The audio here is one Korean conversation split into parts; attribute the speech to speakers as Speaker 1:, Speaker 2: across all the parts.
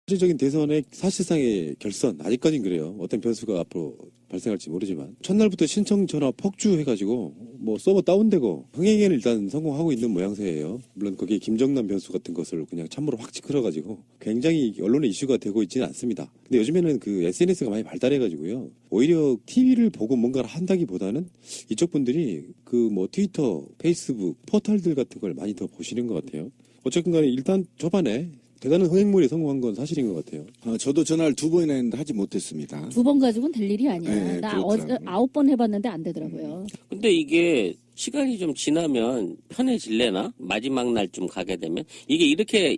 Speaker 1: 실질적인 대선의 사실상의 결선, 아직까진 그래요. 어떤 변수가 앞으로 발생할지 모르지만 첫날부터 신청 전화 폭주해가지고 뭐 서버 다운되고 흥행에는 일단 성공하고 있는 모양새예요. 물론 거기에 김정남 변수 같은 것을 그냥 찬물을 확 찌그러가지고 굉장히 언론의 이슈가 되고 있지는 않습니다. 근데 요즘에는 그 SNS가 많이 발달해가지고요. 오히려 TV를 보고 뭔가를 한다기보다는 이쪽 분들이 그 뭐 트위터, 페이스북, 포털들 같은 걸 많이 더 보시는 것 같아요. 어쨌든 간에 일단 초반에 대단한 흥행물에 성공한 건 사실인 것 같아요.
Speaker 2: 저도 전화를 2번이나 했는데 하지 못했습니다.
Speaker 3: 2번 가지고는 될 일이 아니야.
Speaker 2: 네,
Speaker 3: 나
Speaker 2: 그렇더라고요.
Speaker 3: 9번 해봤는데 안 되더라고요.
Speaker 4: 근데 이게 시간이 좀 지나면 편해질래나? 마지막 날쯤 가게 되면 이게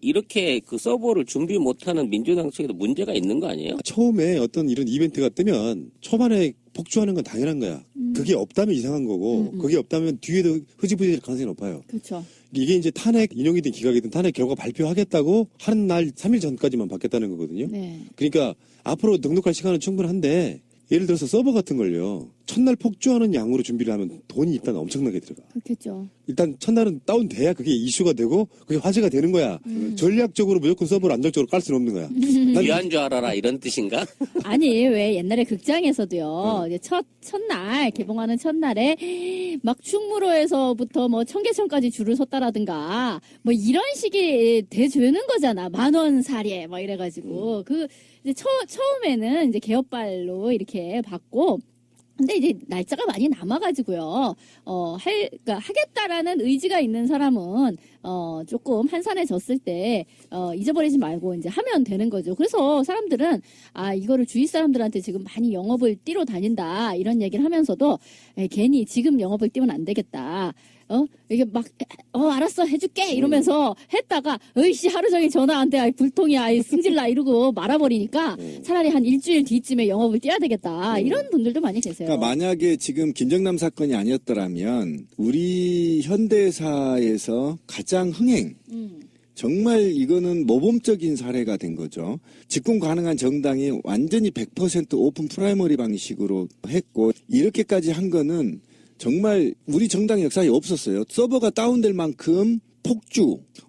Speaker 4: 이렇게 그 서버를 준비 못하는 민주당 측에도 문제가 있는 거 아니에요?
Speaker 1: 처음에 어떤 이런 이벤트가 뜨면 초반에 폭주하는 건 당연한 거야. 그게 없다면 이상한 거고 그게 없다면 뒤에도 흐지부지할 가능성이 높아요.
Speaker 3: 그렇죠.
Speaker 1: 이게 이제 탄핵 인용이든 기각이든 탄핵 결과 발표하겠다고 하는 날 3일 전까지만 받겠다는 거거든요.
Speaker 3: 네.
Speaker 1: 그러니까 앞으로 넉넉할 시간은 충분한데 예를 들어서 서버 같은 걸요. 첫날 폭주하는 양으로 준비를 하면 돈이 일단 엄청나게 들어가.
Speaker 3: 그렇겠죠.
Speaker 1: 일단 첫날은 다운돼야 그게 이슈가 되고 그게 화제가 되는 거야. 전략적으로 무조건 서버를 안정적으로 깔 수는 없는 거야.
Speaker 4: 귀한 줄 알아라 이런 뜻인가?
Speaker 3: 아니 왜 옛날에 극장에서도요. 이제 첫날 개봉하는 첫날에 막 충무로에서부터 뭐 청계천까지 줄을 섰다라든가 뭐 이런 식이 돼주는 거잖아. 10,000원 사례 막 이래가지고 그 이제 처음에는 이제 개업발로 이렇게 받고. 근데 이제 날짜가 많이 남아가지고요. 그러니까 하겠다라는 의지가 있는 사람은 조금 한산해졌을 때 잊어버리지 말고 이제 하면 되는 거죠. 그래서 사람들은 이거를 주위 사람들한테 지금 많이 영업을 뛰러 다닌다 이런 얘기를 하면서도 괜히 지금 영업을 뛰면 안 되겠다. 이게 막, 알았어, 해줄게! 이러면서 했다가, 으이씨, 하루 종일 전화한테, 불통이야, 승질나, 이러고 말아버리니까 차라리 한 일주일 뒤쯤에 영업을 뛰어야 되겠다. 이런 분들도 많이 계세요.
Speaker 2: 그러니까 만약에 지금 김정남 사건이 아니었더라면 우리 현대사에서 가장 흥행, 정말 이거는 모범적인 사례가 된 거죠. 집권 가능한 정당이 완전히 100% 오픈 프라이머리 방식으로 했고 이렇게까지 한 거는 정말 우리 정당 역사에 없었어요. 서버가 다운될 만큼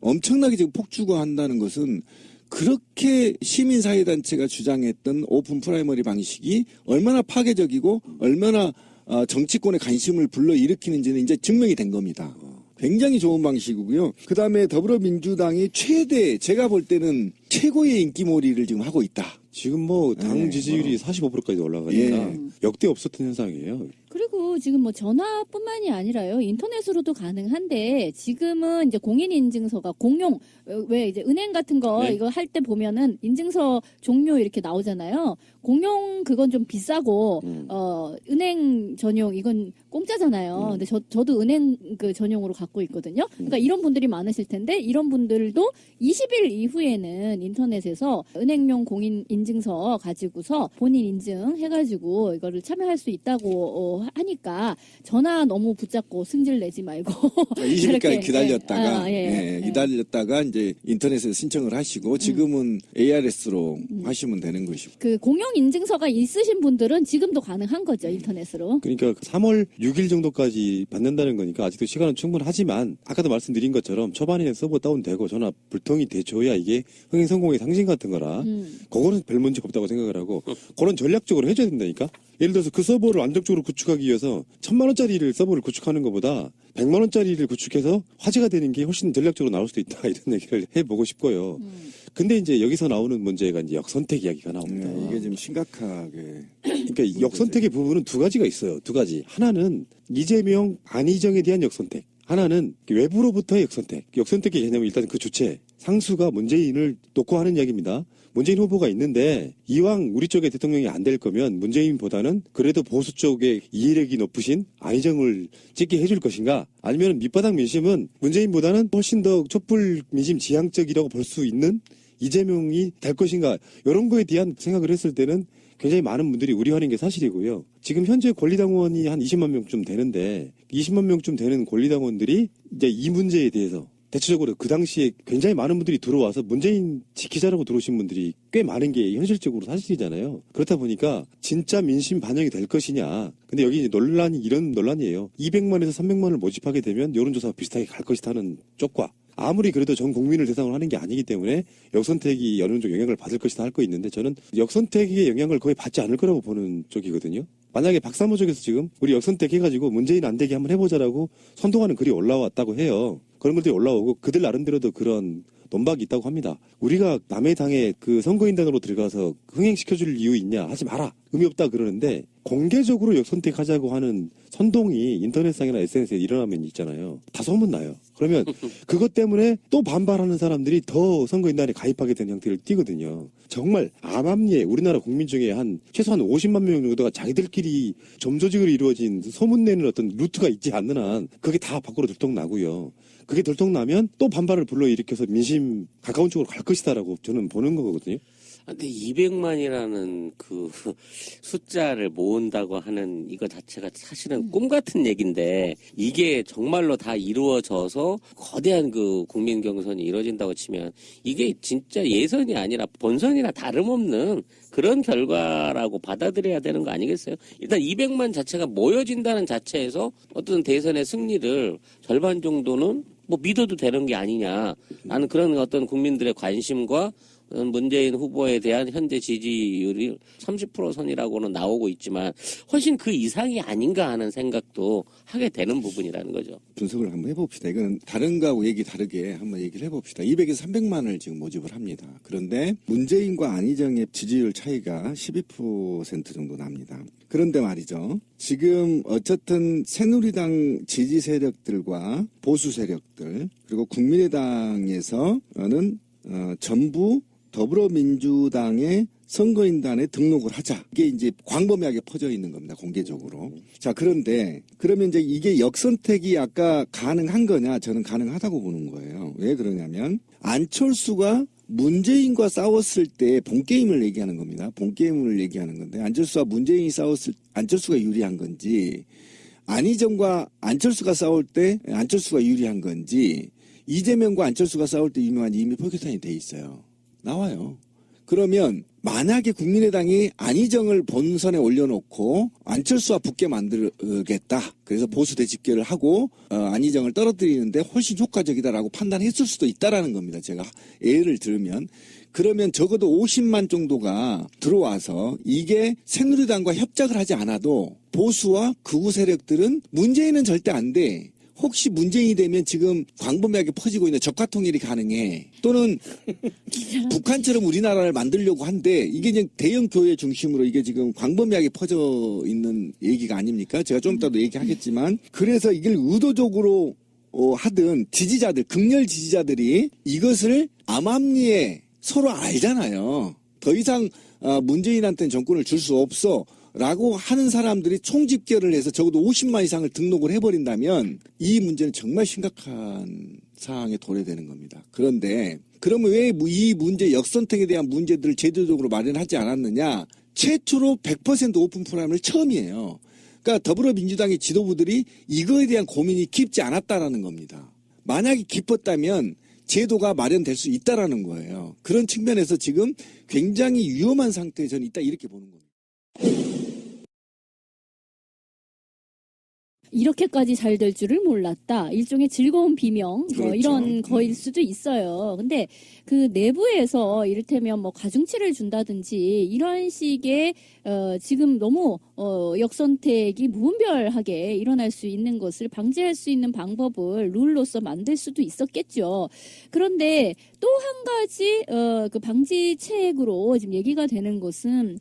Speaker 2: 엄청나게 지금 폭주가 한다는 것은 그렇게 시민사회단체가 주장했던 오픈 프라이머리 방식이 얼마나 파괴적이고 얼마나 정치권의 관심을 불러일으키는지는 이제 증명이 된 겁니다. 굉장히 좋은 방식이고요. 그 다음에 더불어민주당이 제가 볼 때는 최고의 인기몰이를 지금 하고 있다.
Speaker 1: 지금 뭐 당 지지율이 45%까지 올라가니까 역대 없었던 현상이에요.
Speaker 3: 그리고 지금 뭐 전화뿐만이 아니라요. 인터넷으로도 가능한데 지금은 이제 공인인증서가 공용 왜 이제 은행 같은 거 이거 할 때 보면은 인증서 종료 이렇게 나오잖아요. 공용 그건 좀 비싸고 은행 전용 이건 공짜잖아요. 근데 저도 은행 그 전용으로 갖고 있거든요. 그러니까 이런 분들이 많으실 텐데 이런 분들도 20일 이후에는 인터넷에서 은행용 공인 인증서 가지고서 본인 인증해가지고 이거를 참여할 수 있다고 하니까 전화 너무 붙잡고 승질 내지 말고
Speaker 2: 20일까지 기다렸다가 기다렸다가 이제 인터넷에서 신청을 하시고 지금은 ARS로 하시면 되는 것이고.
Speaker 3: 그 공용 인증서가 있으신 분들은 지금도 가능한 거죠 인터넷으로.
Speaker 1: 그러니까 3월 6일 정도까지 받는다는 거니까 아직도 시간은 충분하지만 아까도 말씀드린 것처럼 초반에는 서버 다운되고 전화 불통이 돼줘야 이게 흥행 성공의 상징 같은 거라 그거는 별 문제가 없다고 생각을 하고 그런 전략적으로 해줘야 된다니까. 예를 들어서 그 서버를 안정적으로 구축하기 위해서 1,000만 원짜리를 서버를 구축하는 것보다 100만 원짜리를 구축해서 화제가 되는 게 훨씬 전략적으로 나올 수도 있다 이런 얘기를 해보고 싶고요. 근데 이제 여기서 나오는 문제가 이제 역선택 이야기가 나옵니다.
Speaker 2: 이게 좀 심각하게.
Speaker 1: 그러니까 역선택의 부분은 두 가지가 있어요. 두 가지. 하나는 이재명, 안희정에 대한 역선택. 하나는 외부로부터의 역선택. 역선택의 개념은 일단 그 주체, 상수가 문재인을 놓고 하는 이야기입니다. 문재인 후보가 있는데 이왕 우리 쪽에 대통령이 안 될 거면 문재인보다는 그래도 보수 쪽에 이해력이 높으신 안희정을 찍게 해줄 것인가, 아니면 밑바닥 민심은 문재인보다는 훨씬 더 촛불 민심 지향적이라고 볼 수 있는 이재명이 될 것인가, 이런 거에 대한 생각을 했을 때는 굉장히 많은 분들이 우려하는 게 사실이고요. 지금 현재 권리당원이 한 20만 명쯤 되는데 20만 명쯤 되는 권리당원들이 이제 이 문제에 대해서 대체적으로 그 당시에 굉장히 많은 분들이 들어와서 문재인 지키자라고 들어오신 분들이 꽤 많은 게 현실적으로 사실이잖아요. 그렇다 보니까 진짜 민심 반영이 될 것이냐. 근데 여기 이제 논란이 이런 논란이에요. 200만에서 300만을 모집하게 되면 여론조사와 비슷하게 갈 것이라는 쪽과, 아무리 그래도 전 국민을 대상으로 하는 게 아니기 때문에 역선택이 어느 정도 영향을 받을 것이다 할 거 있는데 저는 역선택의 영향을 거의 받지 않을 거라고 보는 쪽이거든요. 만약에 박사모 쪽에서 지금 우리 역선택 해가지고 문재인 안 되게 한번 해보자라고 선동하는 글이 올라왔다고 해요. 그런 것들이 올라오고 그들 나름대로도 그런 논박이 있다고 합니다. 우리가 남의 당에 그 선거인단으로 들어가서 흥행시켜줄 이유 있냐 하지 마라. 의미 없다 그러는데 공개적으로 역선택하자고 하는 선동이 인터넷상이나 SNS에 일어나면 있잖아요. 다 소문나요. 그러면 그것 때문에 또 반발하는 사람들이 더 선거인단에 가입하게 되는 형태를 띠거든요. 정말 암암리에 우리나라 국민 중에 한 최소한 50만 명 정도가 자기들끼리 점조직으로 이루어진 소문내는 어떤 루트가 있지 않는 한 그게 다 밖으로 들통나고요. 그게 들통나면 또 반발을 불러일으켜서 민심 가까운 쪽으로 갈 것이다라고 저는 보는 거거든요.
Speaker 4: 근데 200만이라는 그 숫자를 모은다고 하는 이거 자체가 사실은 꿈 같은 얘기인데 이게 정말로 다 이루어져서 거대한 그 국민 경선이 이루어진다고 치면 이게 진짜 예선이 아니라 본선이나 다름없는 그런 결과라고 받아들여야 되는 거 아니겠어요? 일단 200만 자체가 모여진다는 자체에서 어떤 대선의 승리를 절반 정도는 뭐 믿어도 되는 게 아니냐. 나는 그런 어떤 국민들의 관심과 문재인 후보에 대한 현재 지지율이 30% 선이라고는 나오고 있지만 훨씬 그 이상이 아닌가 하는 생각도 하게 되는 부분이라는 거죠.
Speaker 2: 분석을 한번 해봅시다. 이건 다른 거하고 얘기 다르게 한번 얘기를 해봅시다. 200에서 300만을 지금 모집을 합니다. 그런데 문재인과 안희정의 지지율 차이가 12% 정도 납니다. 그런데 말이죠. 지금 어쨌든 새누리당 지지 세력들과 보수 세력들 그리고 국민의당에서는 전부 더불어민주당의 선거인단에 등록을 하자. 이게 이제 광범위하게 퍼져 있는 겁니다. 공개적으로. 자, 그런데 그러면 이제 이게 역선택이 아까 가능한 거냐? 저는 가능하다고 보는 거예요. 왜 그러냐면 안철수가 문재인과 싸웠을 때 본게임을 얘기하는 겁니다. 본게임을 얘기하는 건데 안철수와 문재인이 싸웠을 때 안철수가 유리한 건지 안희정과 안철수가 싸울 때 안철수가 유리한 건지 이재명과 안철수가 싸울 때 유명한 이미 포교탄이 돼 있어요. 나와요. 그러면 만약에 국민의당이 안희정을 본선에 올려놓고 안철수와 붙게 만들겠다. 그래서 보수 대집계를 하고 안희정을 떨어뜨리는데 훨씬 효과적이다라고 판단했을 수도 있다라는 겁니다. 제가 예를 들면 그러면 적어도 50만 정도가 들어와서 이게 새누리당과 협작을 하지 않아도 보수와 극우 세력들은 문재인은 절대 안 돼. 혹시 문재인이 되면 지금 광범위하게 퍼지고 있는 적화통일이 가능해. 또는 북한처럼 우리나라를 만들려고 한데 이게 이제 대형 교회 중심으로 이게 지금 광범위하게 퍼져 있는 얘기가 아닙니까? 제가 좀 이따도 얘기하겠지만 그래서 이걸 의도적으로 하든 지지자들, 극렬 지지자들이 이것을 암암리에 서로 알잖아요. 더 이상 문재인한테는 정권을 줄 수 없어. 라고 하는 사람들이 총집결을 해서 적어도 50만 이상을 등록을 해버린다면 이 문제는 정말 심각한 상황에 도래되는 겁니다. 그런데 그러면 왜 이 문제 역선택에 대한 문제들을 제도적으로 마련하지 않았느냐. 최초로 100% 오픈 포럼을 처음이에요. 그러니까 더불어민주당의 지도부들이 이거에 대한 고민이 깊지 않았다라는 겁니다. 만약에 깊었다면 제도가 마련될 수 있다라는 거예요. 그런 측면에서 지금 굉장히 위험한 상태에 저는 있다 이렇게 보는 겁니다.
Speaker 3: 이렇게까지 잘 될 줄을 몰랐다. 일종의 즐거운 비명,
Speaker 2: 그렇죠.
Speaker 3: 이런 거일 수도 있어요. 근데 그 내부에서 이를테면 뭐 가중치를 준다든지 이런 식의 지금 너무 역선택이 무분별하게 일어날 수 있는 것을 방지할 수 있는 방법을 룰로서 만들 수도 있었겠죠. 그런데 또 한 가지 그 방지책으로 지금 얘기가 되는 것은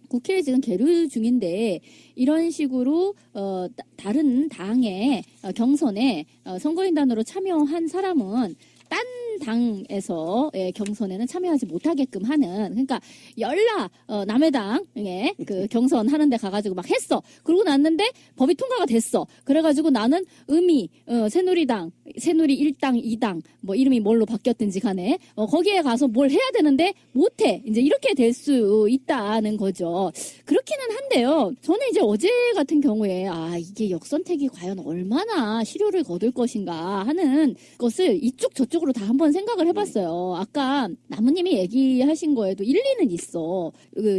Speaker 3: 국회에 지금 계류 중인데 이런 식으로 다른 당의 경선에 선거인단으로 참여한 사람은 딴 당에서 경선에는 참여하지 못하게끔 하는 그러니까 열라 남의 당에 그 경선 하는데 가가지고 막 했어. 그러고 났는데 법이 통과가 됐어. 그래가지고 나는 새누리당 새누리 1당 2당 뭐 이름이 뭘로 바뀌었든지 간에 거기에 가서 뭘 해야 되는데 못해. 이제 이렇게 될 수 있다는 거죠. 그렇기는 한데요. 저는 이제 어제 같은 경우에 이게 역선택이 과연 얼마나 실효를 거둘 것인가 하는 것을 이쪽 저쪽 양쪽으로 다 한번 생각을 해봤어요. 아까 나무님이 얘기하신 거에도 일리는 있어.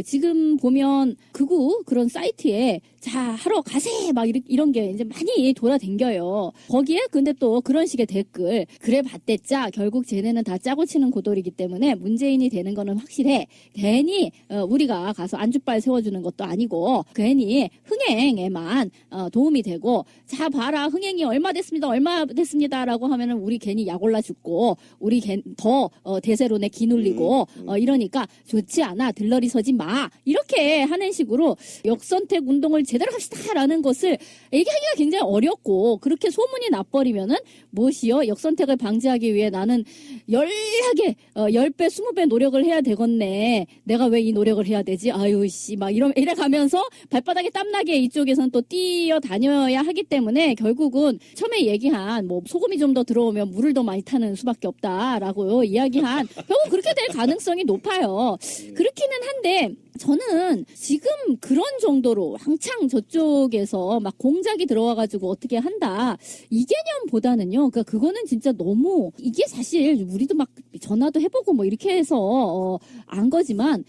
Speaker 3: 지금 보면 극우 그런 사이트에 자 하러 가세 막 이런 게 이제 많이 돌아댕겨요. 거기에 근데 또 그런 식의 댓글 그래 봤댔자 결국 쟤네는 다 짜고 치는 고돌이기 때문에 문재인이 되는 거는 확실해. 괜히 우리가 가서 안주빨 세워주는 것도 아니고 괜히 흥행에만 도움이 되고 자 봐라 흥행이 얼마 됐습니다라고 하면은 우리 괜히 약 올라 죽고 우리 더 대세론에 기눌리고 이러니까 좋지 않아 들러리 서지 마 이렇게 하는 식으로 역선택 운동을 제대로 합시다라는 것을 얘기하기가 굉장히 어렵고 그렇게 소문이 나버리면은 무엇이요 역선택을 방지하기 위해 나는 열하게 10배 20배 노력을 해야 되겠네 내가 왜 이 노력을 해야 되지 아유 씨 막 이래 가면서 발바닥에 땀나게 이쪽에선 또 뛰어다녀야 하기 때문에 결국은 처음에 얘기한 뭐 소금이 좀 더 들어오면 물을 더 많이 타는 수밖에 없다라고 이야기한 결국 그렇게 될 가능성이 높아요. 그렇기는 한데 저는 지금 그런 정도로 왕창 저쪽에서 막 공작이 들어와가지고 어떻게 한다 이 개념보다는요. 그러니까 그거는 진짜 너무 이게 사실 우리도 막 전화도 해보고 뭐 이렇게 해서 안 거지만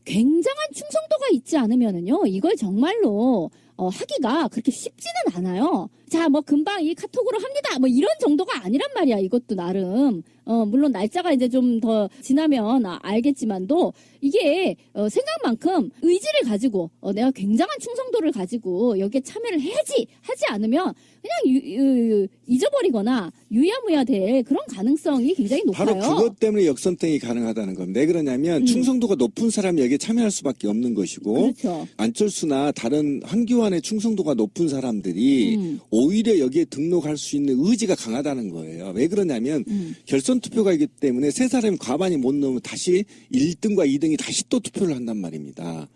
Speaker 3: 굉장한 충성도가 있지 않으면은요 이걸 정말로 하기가 그렇게 쉽지는 않아요. 자, 뭐 금방 이 카톡으로 합니다. 뭐 이런 정도가 아니란 말이야. 이것도 나름. 물론 날짜가 이제 좀 더 지나면 알겠지만도 이게 생각만큼 의지를 가지고 내가 굉장한 충성도를 가지고 여기에 참여를 해야지 하지 않으면 그냥 잊어버리거나 유야무야 될 그런 가능성이 굉장히 높아요.
Speaker 2: 바로 그것 때문에 역선택이 가능하다는 겁니다. 왜 그러냐면 충성도가 높은 사람이 여기에 참여할 수밖에 없는 것이고
Speaker 3: 그렇죠.
Speaker 2: 안철수나 다른 한교안의 충성도가 높은 사람들이 오히려 여기에 등록할 수 있는 의지가 강하다는 거예요. 왜 그러냐면 결선 투표가이기 때문에 세 사람이 과반이 못 넘으면 다시 1등과 2등이 다시 또 투표를 한단 말입니다.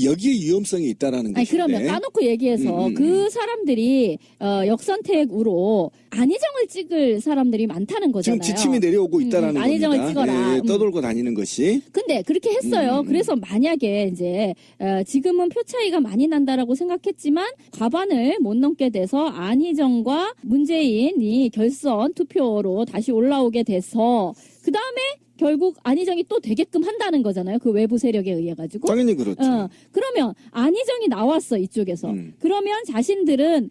Speaker 2: 여기에 위험성이 있다라는
Speaker 3: 아니,
Speaker 2: 것인데.
Speaker 3: 그러면 까놓고 얘기해서 그 사람들이 역선택으로 안희정을 찍을 사람들이 많다는 거잖아요.
Speaker 2: 지금 지침이 내려오고 있다라는
Speaker 3: 안희정을
Speaker 2: 겁니다.
Speaker 3: 찍어라.
Speaker 2: 예, 떠돌고 다니는 것이.
Speaker 3: 근데 그렇게 했어요. 그래서 만약에 이제 지금은 표 차이가 많이 난다라고 생각했지만 과반을 못 넘게 돼서 안희정과 문재인이 결선 투표로 다시 올라오게 돼서 그 다음에 결국 안희정이 또 되게끔 한다는 거잖아요. 그 외부 세력에 의해 가지고.
Speaker 2: 당연히 그렇죠.
Speaker 3: 그러면 안희정이 나왔어 이쪽에서. 그러면 자신들은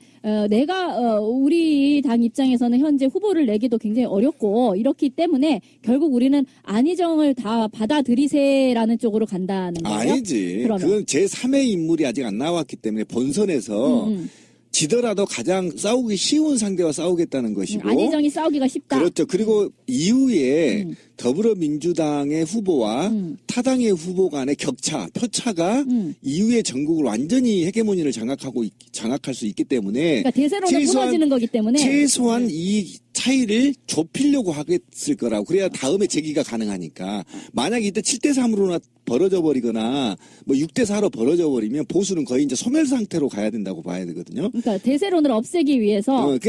Speaker 3: 내가 우리 당 입장에서는 현재 후보를 내기도 굉장히 어렵고 이렇기 때문에 결국 우리는 안희정을 다 받아들이세라는 쪽으로 간다는 거예요.
Speaker 2: 아니지.
Speaker 3: 그러면.
Speaker 2: 그건 제3의 인물이 아직 안 나왔기 때문에 본선에서 지더라도 가장 싸우기 쉬운 상대와 싸우겠다는 것이고.
Speaker 3: 안희정이 싸우기가 쉽다.
Speaker 2: 그렇죠. 그리고 이후에 더불어민주당의 후보와 타당의 후보 간의 격차, 표차가 이후에 전국을 완전히 헤게모니를 장악할 수 있기 때문에
Speaker 3: 그러니까 대세론을 무너지는 거기 때문에
Speaker 2: 최소한 이 차이를 좁히려고 하겠을 거라고. 그래야 다음에 재기가 가능하니까. 만약에 이때 7대3으로나 벌어져 버리거나 뭐 6대4로 벌어져 버리면 보수는 거의 이제 소멸 상태로 가야 된다고 봐야 되거든요.
Speaker 3: 그러니까 대세론을 없애기 위해서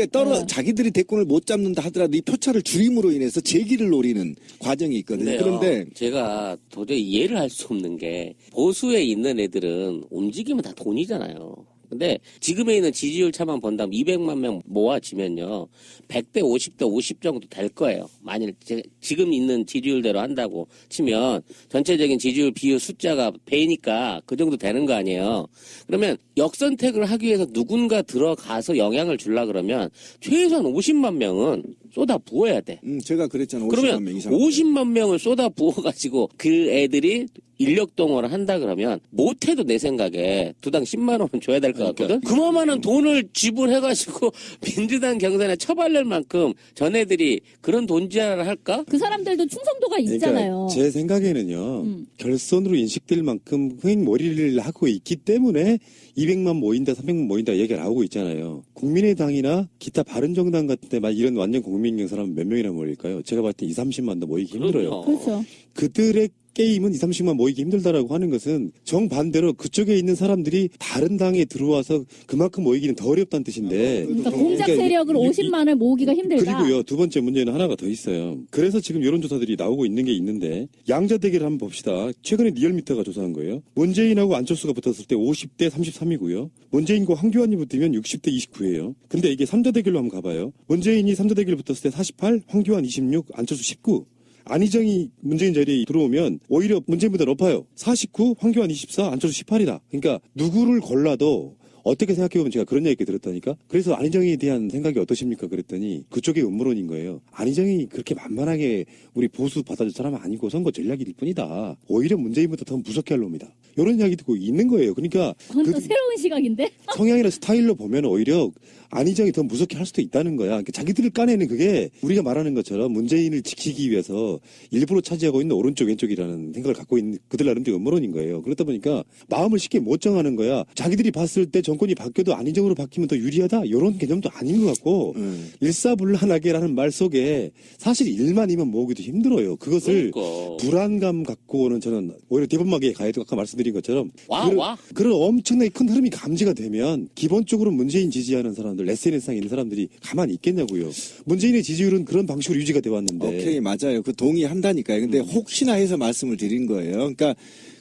Speaker 2: 자기들이 대권을 못 잡는다 하더라도 이 표차를 줄임으로 인해서 재기를 노리는 과정이 있거든요. 그런데
Speaker 4: 제가 도저히 이해를 할 수 없는 게 보수에 있는 애들은 움직이면 다 돈이잖아요. 근데 지금에 있는 지지율 차만 본다면 200만 명 모아지면요 100대 50대 50 정도 될 거예요. 만일 지금 있는 지지율대로 한다고 치면 전체적인 지지율 비율 숫자가 배니까 그 정도 되는 거 아니에요. 그러면 역선택을 하기 위해서 누군가 들어가서 영향을 주려 그러면 최소한 50만 명은 쏟아 부어야 돼.
Speaker 2: 제가 그랬잖아요. 50만
Speaker 4: 그러면
Speaker 2: 명 이상.
Speaker 4: 50만 명을 쏟아 부어가지고 그 애들이 인력 동원을 한다 그러면 못해도 내 생각에 두당 10만 원은 줘야 될 것 같거든. 그만한 돈을 지불해가지고 민주당 경선에 처발릴 만큼 전애들이 그런 돈지랄을 할까?
Speaker 3: 그 사람들도 충성도가 있잖아요.
Speaker 1: 그러니까 제 생각에는요. 결선으로 인식될 만큼 흥행몰이를 하고 있기 때문에 200만 모인다 300만 모인다 얘기가 나오고 있잖아요. 국민의당이나 기타 바른정당 같은 데 막 이런 완전 국민 경선하면 몇 명이나 모일까요? 제가 봤을 때 20, 30만도 모이기 힘들어요.
Speaker 3: 그렇죠.
Speaker 1: 그들의 게임은 2, 30만 모이기 힘들다라고 하는 것은 정반대로 그쪽에 있는 사람들이 다른 당에 들어와서 그만큼 모이기는 더 어렵다는 뜻인데.
Speaker 3: 그러니까 공작 세력을 50만을 모으기가 힘들다.
Speaker 1: 그리고요, 두 번째 문제는 하나가 더 있어요. 그래서 지금 여론조사들이 나오고 있는 게 있는데, 양자 대결을 한번 봅시다. 최근에 리얼미터가 조사한 거예요. 문재인하고 안철수가 붙었을 때 50대 33이고요. 문재인과 황교안이 붙으면 60대 29예요. 근데 이게 3자 대결로 한번 가봐요. 문재인이 3자 대결 붙었을 때 48, 황교안 26, 안철수 19. 안희정이 문재인 자리에 들어오면 오히려 문재인보다 높아요. 49, 황교안 24, 안철수 18이다. 그러니까 누구를 골라도 어떻게 생각해보면 제가 그런 얘기 들었다니까. 그래서 안희정에 대한 생각이 어떠십니까? 그랬더니 그쪽이 음모론인 거예요. 안희정이 그렇게 만만하게 우리 보수 받아줄 사람은 아니고 선거 전략일 뿐이다. 오히려 문재인보다 더 무섭게 할 놈이다. 이런 이야기 듣고 있는 거예요. 그러니까
Speaker 3: 그건 또 새로운 시각인데?
Speaker 1: 성향이나 스타일로 보면 오히려 안희정이 더 무섭게 할 수도 있다는 거야. 그러니까 자기들을 까내는 그게 우리가 말하는 것처럼 문재인을 지키기 위해서 일부러 차지하고 있는 오른쪽 왼쪽이라는 생각을 갖고 있는 그들 나름대로 음모론인 거예요. 그렇다 보니까 마음을 쉽게 못 정하는 거야. 자기들이 봤을 때 정권이 바뀌어도 안희정으로 바뀌면 더 유리하다? 이런 개념도 아닌 것 같고 일사불란하게라는 말 속에 사실 일만이면 모으기도 힘들어요. 그것을
Speaker 4: 그러니까.
Speaker 1: 불안감 갖고는 저는 오히려 대범하게 가야 되고 아까 말씀드린 것처럼
Speaker 4: 와.
Speaker 1: 그런 엄청나게 큰 흐름이 감지가 되면 기본적으로 문재인 지지하는 사람들 SNS상에 있는 사람들이 가만히 있겠냐고요. 문재인의 지지율은 그런 방식으로 유지가 돼 왔는데.
Speaker 2: 오케이, 맞아요. 그 동의한다니까요. 근데 혹시나 해서 말씀을 드린 거예요. 그러니까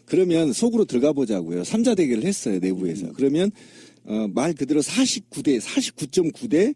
Speaker 2: 그러면 속으로 들어가 보자고요. 3자 대결을 했어요, 내부에서. 그러면 말 그대로 49.9대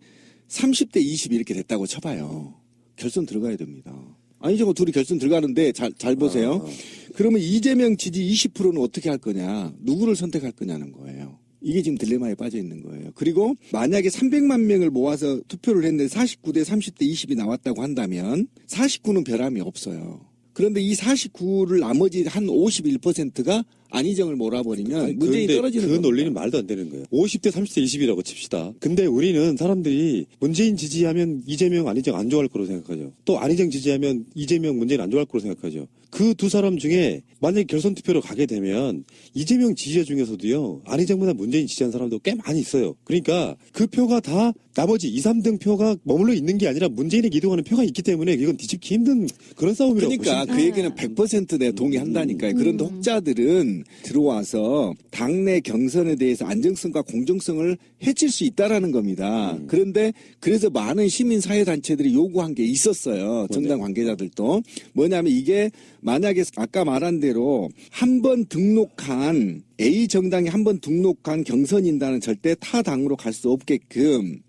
Speaker 2: 30대 20 이렇게 됐다고 쳐봐요. 결선 들어가야 됩니다. 아니죠. 둘이 결선 들어가는데 잘 보세요. 그러면 이재명 지지 20%는 어떻게 할 거냐. 누구를 선택할 거냐는 거예요. 이게 지금 딜레마에 빠져 있는 거예요. 그리고 만약에 300만 명을 모아서 투표를 했는데 49대 30대 20이 나왔다고 한다면 49는 변함이 없어요. 그런데 이 49를 나머지 한 51%가 안희정을 몰아버리면 문재인이 떨어지는
Speaker 1: 그 논리는 말도 안 되는 거예요. 50대 30대 20이라고 칩시다. 근데 우리는 사람들이 문재인 지지하면 이재명 안희정 안 좋아할 거로 생각하죠. 또 안희정 지지하면 이재명 문재인 안 좋아할 거로 생각하죠. 그 두 사람 중에 만약에 결선 투표로 가게 되면 이재명 지지자 중에서도요. 안희정보다 문재인 지지한 사람도 꽤 많이 있어요. 그러니까 그 표가 다 나머지 2, 3등 표가 머물러 있는 게 아니라 문재인에게 이동하는 표가 있기 때문에 이건 뒤집기 힘든 그런 싸움이라고
Speaker 2: 그러니까
Speaker 1: 보시면
Speaker 2: 그 얘기는 100% 내가 동의한다니까요. 그런데 혹자들은 들어와서 당내 경선에 대해서 안정성과 공정성을 해칠 수 있다라는 겁니다. 그런데 그래서 많은 시민사회단체들이 요구한 게 있었어요. 정당 관계자들도. 뭐냐면 이게 만약에 아까 말한 대로 한 번 등록한 A 정당이 한 번 등록한 경선인단은 절대 타 당으로 갈 수 없게끔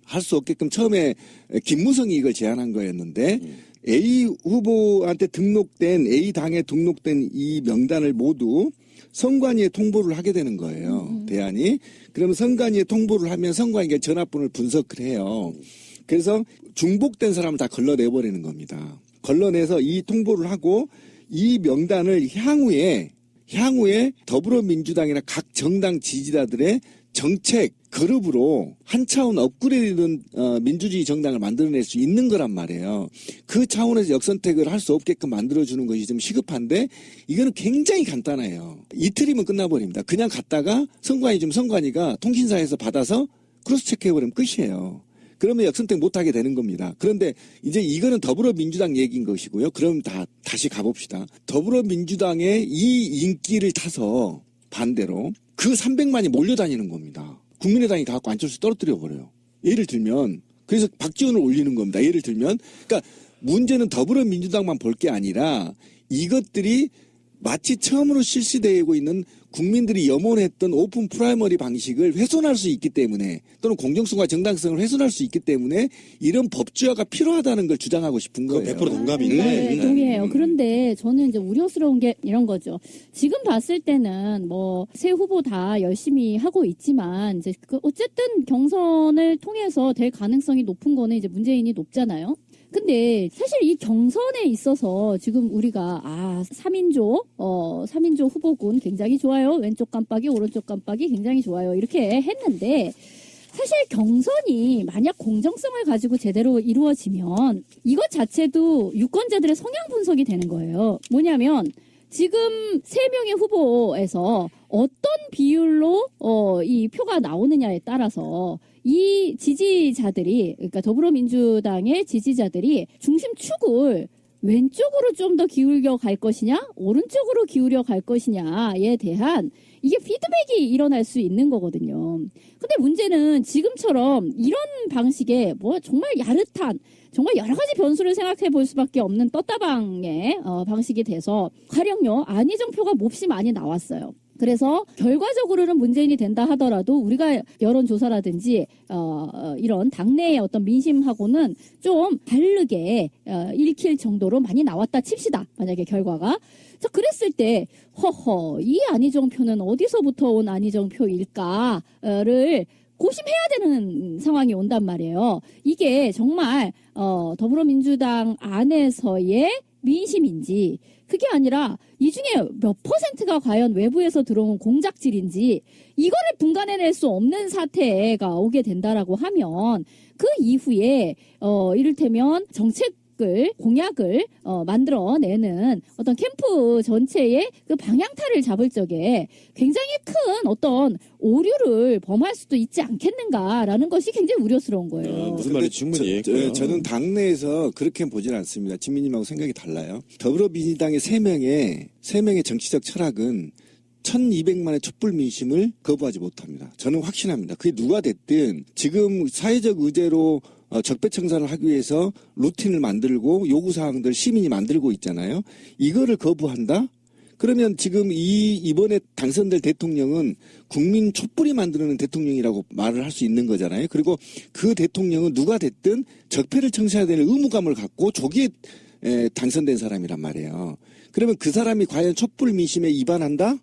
Speaker 2: 처음에 김무성이 이걸 제안한 거였는데 A 후보한테 등록된 A 당에 등록된 이 명단을 모두 선관위에 통보를 하게 되는 거예요. 대안이. 그러면 선관위에 통보를 하면 선관위가 전화번호를 분석을 해요. 그래서 중복된 사람을 다 걸러내버리는 겁니다. 걸러내서 이 통보를 하고 이 명단을 향후에 더불어민주당이나 각 정당 지지자들의 정책 그룹으로 한 차원 업그레이드된 민주주의 정당을 만들어낼 수 있는 거란 말이에요. 그 차원에서 역선택을 할 수 없게끔 만들어주는 것이 좀 시급한데 이거는 굉장히 간단해요. 이틀이면 끝나버립니다. 그냥 갔다가 선관위가 통신사에서 받아서 크로스 체크해버리면 끝이에요. 그러면 역선택 못하게 되는 겁니다. 그런데 이제 이거는 더불어민주당 얘기인 것이고요. 그럼 다시 가봅시다. 더불어민주당의 이 인기를 타서 반대로 그 300만이 몰려다니는 겁니다. 국민의당이 가갖고 안철수 떨어뜨려버려요. 예를 들면 그래서 박지원을 올리는 겁니다. 예를 들면 그러니까 문제는 더불어민주당만 볼 게 아니라 이것들이 마치 처음으로 실시되고 있는 국민들이 염원했던 오픈 프라이머리 방식을 훼손할 수 있기 때문에 또는 공정성과 정당성을 훼손할 수 있기 때문에 이런 법제화가 필요하다는 걸 주장하고 싶은 거예요.
Speaker 1: 100% 동감인데.
Speaker 3: 네, 동의해요. 그런데 저는 이제 우려스러운 게 이런 거죠. 지금 봤을 때는 뭐 새 후보 다 열심히 하고 있지만 이제 어쨌든 경선을 통해서 될 가능성이 높은 거는 이제 문재인이 높잖아요. 근데 사실 이 경선에 있어서 지금 우리가 3인조 후보군 굉장히 좋아요. 왼쪽 깜빡이 오른쪽 깜빡이 굉장히 좋아요. 이렇게 했는데 사실 경선이 만약 공정성을 가지고 제대로 이루어지면 이것 자체도 유권자들의 성향 분석이 되는 거예요. 뭐냐면 지금 3명의 후보에서 어떤 비율로 이 표가 나오느냐에 따라서 이 지지자들이 그러니까 더불어민주당의 지지자들이 중심축을 왼쪽으로 좀 더 기울여 갈 것이냐, 오른쪽으로 기울여 갈 것이냐에 대한 이게 피드백이 일어날 수 있는 거거든요. 근데 문제는 지금처럼 이런 방식의 뭐 정말 야릇한, 정말 여러 가지 변수를 생각해 볼 수밖에 없는 떴다방의 방식이 돼서 가령요 안희정표가 몹시 많이 나왔어요. 그래서 결과적으로는 문재인이 된다 하더라도 우리가 여론조사라든지 이런 당내의 어떤 민심하고는 좀 다르게 읽힐 정도로 많이 나왔다 칩시다. 만약에 결과가. 자, 그랬을 때 허허 이 안희정표는 어디서부터 온 안희정표일까를 고심해야 되는 상황이 온단 말이에요. 이게 정말 더불어민주당 안에서의 민심인지 그게 아니라 이 중에 몇 퍼센트가 과연 외부에서 들어온 공작질인지 이거를 분간해낼 수 없는 사태가 오게 된다라고 하면 그 이후에 이를테면 공약을 만들어내는 어떤 캠프 전체의 그 방향타를 잡을 적에 굉장히 큰 어떤 오류를 범할 수도 있지 않겠는가라는 것이 굉장히 우려스러운 거예요.
Speaker 1: 무슨 말인지 충분히 이해했고요.
Speaker 2: 저는 당내에서 그렇게 보진 않습니다. 진미님하고 생각이 달라요. 더불어민주당의 3명의 정치적 철학은 1200만의 촛불 민심을 거부하지 못합니다. 저는 확신합니다. 그게 누가 됐든 지금 사회적 의제로 적폐청산을 하기 위해서 루틴을 만들고 요구사항들 시민이 만들고 있잖아요. 이거를 거부한다? 그러면 지금 이번에 당선될 대통령은 국민 촛불이 만드는 대통령이라고 말을 할 수 있는 거잖아요. 그리고 그 대통령은 누가 됐든 적폐를 청산해야 될 의무감을 갖고 조기에 당선된 사람이란 말이에요. 그러면 그 사람이 과연 촛불 민심에 위반한다?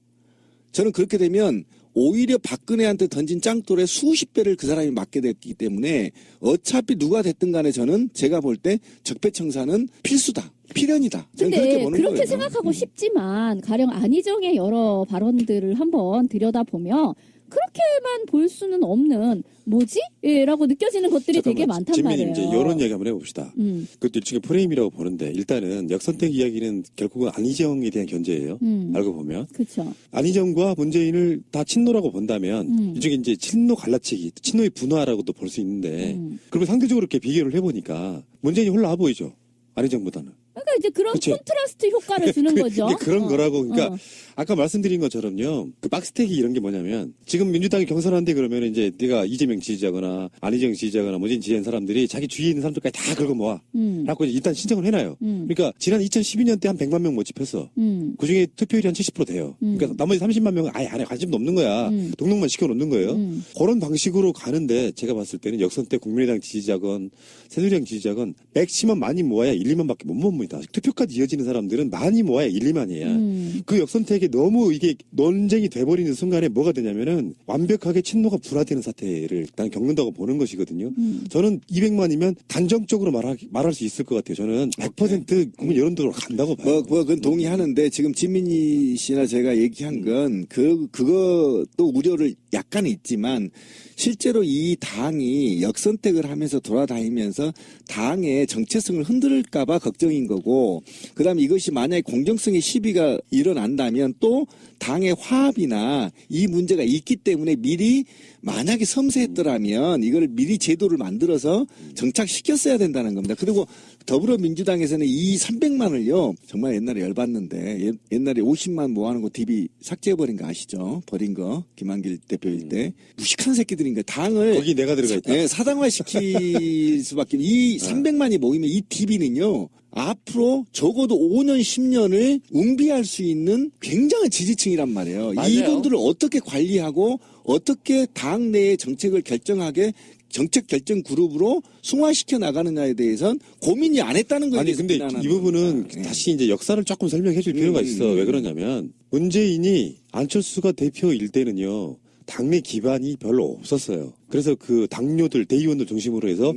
Speaker 2: 저는 그렇게 되면 오히려 박근혜한테 던진 짱돌의 수십 배를 그 사람이 맞게 됐기 때문에 어차피 누가 됐든 간에 저는 제가 볼 때 적폐청산은 필수다. 필연이다. 저는
Speaker 3: 근데
Speaker 2: 그렇게 보는
Speaker 3: 그렇게
Speaker 2: 거예요.
Speaker 3: 생각하고 싶지만 가령 안희정의 여러 발언들을 한번 들여다보면 그렇게만 볼 수는 없는 뭐지? 라고 느껴지는 것들이 되게 많단
Speaker 1: 진미님
Speaker 3: 말이에요.
Speaker 1: 이제 이런 얘기 한번 해봅시다. 그것도 일종의 프레임이라고 보는데 일단은 역선택 이야기는 결국은 안희정에 대한 견제예요. 알고 보면.
Speaker 3: 그렇죠.
Speaker 1: 안희정과 문재인을 다 친노라고 본다면 일종의 이제 친노 갈라치기, 친노의 분화라고도 볼 수 있는데 그러면 상대적으로 이렇게 비교를 해보니까 문재인이 홀라 보이죠. 안희정보다는.
Speaker 3: 그러니까 이제 그런
Speaker 1: 그치?
Speaker 3: 콘트라스트 효과를 주는 거죠.
Speaker 1: 이게 그런 거라고. 그러니까 아까 말씀드린 것처럼요. 그 박스택이 이런 게 뭐냐면 지금 민주당이 경선한데 그러면 이제 내가 이재명 지지자거나 안희정 지지자거나 문재인 지지하는 사람들이 자기 주위에 있는 사람들까지 다 긁어 모아. 라고 일단 신청을 해놔요. 그러니까 지난 2012년 때 한 100만 명 모집했어. 그중에 투표율이 한 70% 돼요. 그러니까 나머지 30만 명은 아예 안에 관심도 없는 거야. 등록만 시켜놓는 거예요. 그런 방식으로 가는데 제가 봤을 때는 역선택 국민의당 지지자건 새누리당 지지자건 맥시멈 많이 모아야 1, 2만밖에 못 모읍니다. 투표까지 이어지는 사람들은 많이 모아야 1, 2만이야. 그 역선택이 너무 이게 논쟁이 돼버리는 순간에 뭐가 되냐면은 완벽하게 친노가 불화되는 사태를 일단 겪는다고 보는 것이거든요. 저는 200만이면 단정적으로 말할 수 있을 것 같아요. 저는 100% 국민 여론도로 간다고 봐요.
Speaker 2: 그건 동의하는데 지금 진민희 씨나 제가 얘기한 건 그것도 우려를 약간 있지만 실제로 이 당이 역선택을 하면서 돌아다니면서 당의 정체성을 흔들까봐 걱정인 거고, 그다음에 이것이 만약에 공정성의 시비가 일어난다면 또 당의 화합이나 이 문제가 있기 때문에 미리 만약에 섬세했더라면 이걸 미리 제도를 만들어서 정착시켰어야 된다는 겁니다. 그리고 더불어민주당에서는 이 300만을요 정말 옛날에 열받는데 옛날에 50만 모아놓은 거 DB 삭제해버린 거 아시죠? 버린 거 김한길 대표일 때 무식한 새끼들인 거예요. 당을
Speaker 1: 거기 내가 들어가 있다.
Speaker 2: 네, 사당화시킬 수밖에. 이 300만이 모이면 이 DB는요 앞으로 적어도 5년 10년을 웅비할 수 있는 굉장한 지지층이란 말이에요.
Speaker 4: 맞아요.
Speaker 2: 이분들을 어떻게 관리하고 어떻게 당 내의 정책을 결정하게 정책 결정 그룹으로 승화시켜 나가느냐에 대해선 고민이 안 했다는 거예요.
Speaker 1: 아니 근데 이 부분은 다시 이제 역사를 조금 설명해 줄 필요가 있어. 왜 그러냐면 문재인이 안철수가 대표일 때는요. 당내 기반이 별로 없었어요. 그래서 그 당뇨들, 대의원들 중심으로 해서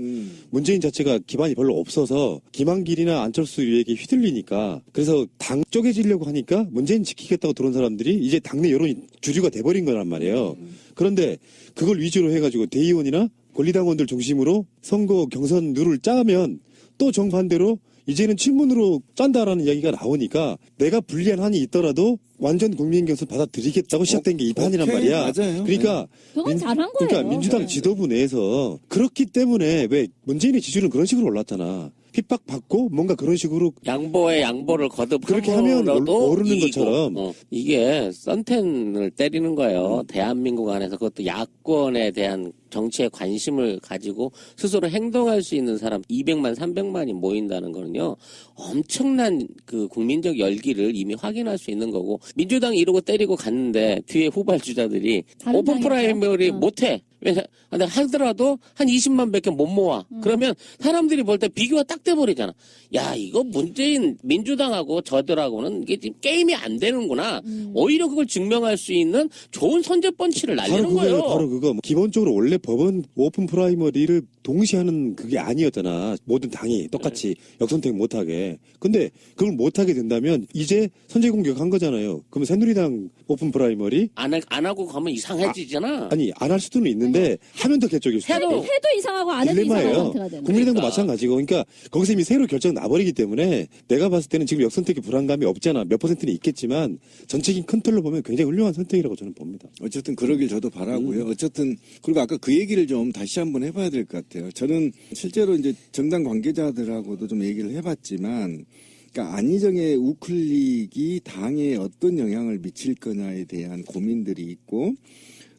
Speaker 1: 문재인 자체가 기반이 별로 없어서 김한길이나 안철수에게 휘둘리니까 그래서 당 쪼개지려고 하니까 문재인 지키겠다고 들어온 사람들이 이제 당내 여론이 주류가 돼버린 거란 말이에요. 그런데 그걸 위주로 해가지고 대의원이나 권리당원들 중심으로 선거 경선 룰을 짜면 또 정반대로 이제는 친문으로 짠다라는 이야기가 나오니까 내가 불리한 한이 있더라도 완전 국민 경선 받아들이겠다고 시작된 게 이 판이란 말이야.
Speaker 2: 맞아요.
Speaker 1: 그러니까
Speaker 3: 그건 잘한 거예요.
Speaker 1: 그러니까 민주당 지도부 내에서 그렇기 때문에 왜 문재인의 지지율은 그런 식으로 올랐잖아. 핍박받고 뭔가 그런 식으로
Speaker 4: 양보에 양보를
Speaker 1: 그렇게 하면
Speaker 4: 거듭함으로도
Speaker 1: 오르는
Speaker 4: 이기고.
Speaker 1: 것처럼.
Speaker 4: 이게 선텐을 때리는 거예요. 대한민국 안에서 그것도 야권에 대한 정치에 관심을 가지고 스스로 행동할 수 있는 사람 200만, 300만이 모인다는 거는요. 엄청난 그 국민적 열기를 이미 확인할 수 있는 거고 민주당이 이러고 때리고 갔는데 뒤에 후발주자들이
Speaker 3: 다른
Speaker 4: 오픈
Speaker 3: 당이죠.
Speaker 4: 프라이머리
Speaker 3: 어.
Speaker 4: 못해. 왜냐 하더라도 한 20만 밖에 못 모아. 그러면 사람들이 볼 때 비교가 딱 돼버리잖아. 야 이거 문재인 민주당하고 저들하고는 이게 지금 게임이 안 되는구나. 오히려 그걸 증명할 수 있는 좋은 선제 펀치를 날리는
Speaker 1: 바로 그거예요.
Speaker 4: 거예요.
Speaker 1: 바로 그거. 기본적으로 원래 법은 오픈 프라이머리를 동시에 하는 그게 아니었잖아. 모든 당이 똑같이 역선택 못하게. 근데 그걸 못하게 된다면 이제 선제 공격한 거잖아요. 그러면 새누리당 오픈 프라이머리
Speaker 4: 안 하고 가면 이상해지잖아.
Speaker 1: 아니 안 할 수도 있는데 하면 더 개쪽일 수
Speaker 4: 해도
Speaker 1: 있고.
Speaker 3: 해도 이상하고 안 해도 이상한
Speaker 1: 딜레마예요.
Speaker 3: 상태가 되는.
Speaker 1: 국민의당도
Speaker 4: 그러니까.
Speaker 1: 마찬가지고. 그러니까 거기서 이미 새로 결정 나버리기 때문에 내가 봤을 때는 지금 역선택의 불안감이 없잖아. 몇 %는 있겠지만 전체적인 큰 틀로 보면 굉장히 훌륭한 선택이라고 저는 봅니다.
Speaker 2: 어쨌든 그러길 저도 바라고요. 어쨌든 그리고 아까 그 얘기를 좀 다시 한번 해봐야 될 것 같아요. 저는 실제로 이제 정당 관계자들하고도 좀 얘기를 해봤지만, 그러니까 안희정의 우클릭이 당에 어떤 영향을 미칠 거냐에 대한 고민들이 있고,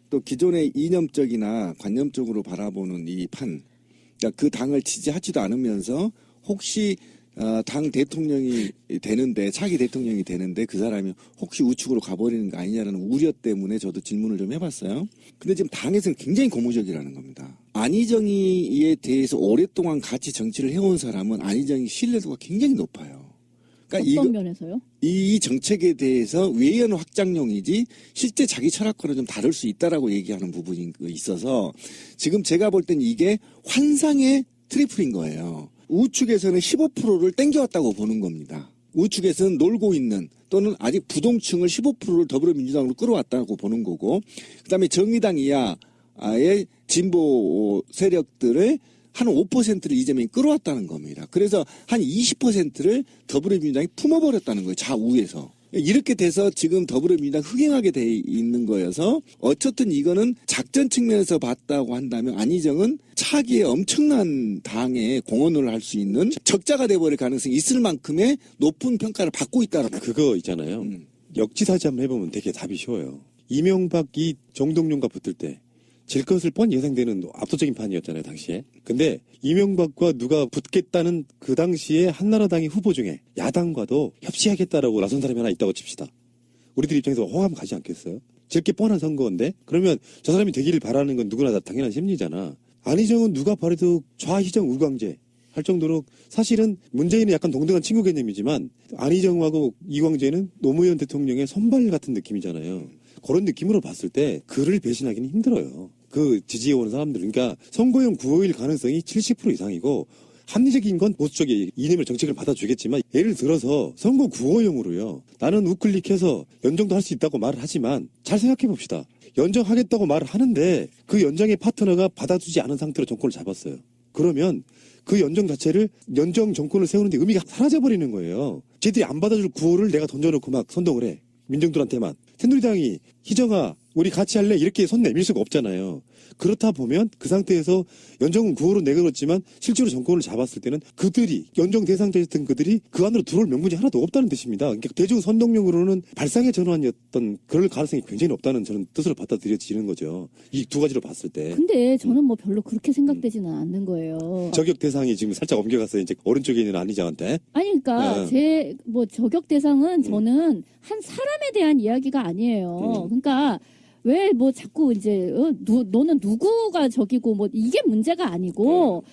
Speaker 2: 또 기존의 이념적이나 관념적으로 바라보는 이 판, 그러니까 그 당을 지지하지도 않으면서 혹시 당 대통령이 되는데 차기 대통령이 되는데 그 사람이 혹시 우측으로 가버리는 거 아니냐라는 우려 때문에 저도 질문을 좀 해봤어요. 근데 지금 당에서는 굉장히 고무적이라는 겁니다. 안희정이에 대해서 오랫동안 같이 정치를 해온 사람은 안희정이 신뢰도가 굉장히 높아요. 그러니까
Speaker 3: 어떤 면에서요?
Speaker 2: 이 정책에 대해서 외연 확장용이지 실제 자기 철학과는 좀 다를 수 있다라고 얘기하는 부분이 있어서 지금 제가 볼 땐 이게 환상의 트리플인 거예요. 우측에서는 15%를 땡겨왔다고 보는 겁니다. 우측에서는 놀고 있는 또는 아직 부동층을 15%를 더불어민주당으로 끌어왔다고 보는 거고, 그다음에 정의당 이하의 진보 세력들을 한 5%를 이재명이 끌어왔다는 겁니다. 그래서 한 20%를 더불어민주당이 품어버렸다는 거예요. 좌우에서. 이렇게 돼서 지금 더불어민주당 흥행하게 돼 있는 거여서 어쨌든 이거는 작전 측면에서 봤다고 한다면 안희정은 차기에 엄청난 당에 공헌을 할 수 있는 적자가 돼버릴 가능성이 있을 만큼의 높은 평가를 받고 있다는 거예요.
Speaker 1: 그거 있잖아요. 역지사지 한번 해보면 되게 답이 쉬워요. 이명박이 정동영과 붙을 때 질 것을 뻔히 예상되는 압도적인 판이었잖아요, 당시에. 근데 이명박과 누가 붙겠다는 그 당시에 한나라당의 후보 중에 야당과도 협치하겠다라고 나선 사람이 하나 있다고 칩시다. 우리들 입장에서 호감 가지 않겠어요? 질 게 뻔한 선거인데 그러면 저 사람이 되기를 바라는 건 누구나 다 당연한 심리잖아. 안희정은 누가 봐도 좌희정 우광재 할 정도로 사실은 문재인은 약간 동등한 친구 개념이지만 안희정하고 이광재는 노무현 대통령의 선발 같은 느낌이잖아요. 그런 느낌으로 봤을 때 그를 배신하기는 힘들어요. 그 지지해오는 사람들. 그러니까 선거용 9.5일 가능성이 70% 이상이고 합리적인 건 보수 쪽의 이념의 정책을 받아주겠지만 예를 들어서 선거 9.5용으로요. 나는 우클릭해서 연정도 할 수 있다고 말을 하지만 잘 생각해 봅시다. 연정하겠다고 말을 하는데 그 연정의 파트너가 받아주지 않은 상태로 정권을 잡았어요. 그러면 그 연정 자체를 연정 정권을 세우는데 의미가 사라져버리는 거예요. 쟤들이 안 받아줄 9.5를 내가 던져놓고 막 선동을 해. 민정들한테만. 새누리당이 희정아 우리 같이 할래? 이렇게 손 내밀 수가 없잖아요. 그렇다 보면 그 상태에서 연정은 9호로 내걸었지만 실제로 정권을 잡았을 때는 그들이 연정 대상자였던 그들이 그 안으로 들어올 명분이 하나도 없다는 뜻입니다. 그러니까 대중 선동용으로는 발상의 전환이었던 그럴 가능성이 굉장히 없다는 저는 뜻으로 받아들여지는 거죠. 이 두 가지로 봤을 때.
Speaker 3: 근데 저는 뭐 별로 그렇게 생각되지는 않는 거예요.
Speaker 1: 저격 대상이 지금 살짝 옮겨갔어요. 이제 오른쪽에 있는 안희정한테.
Speaker 3: 아니 그러니까 제 뭐 저격 대상은 저는 한 사람에 대한 이야기가 아니에요. 그러니까 왜 뭐 자꾸 이제 너는 누구가 적이고 뭐 이게 문제가 아니고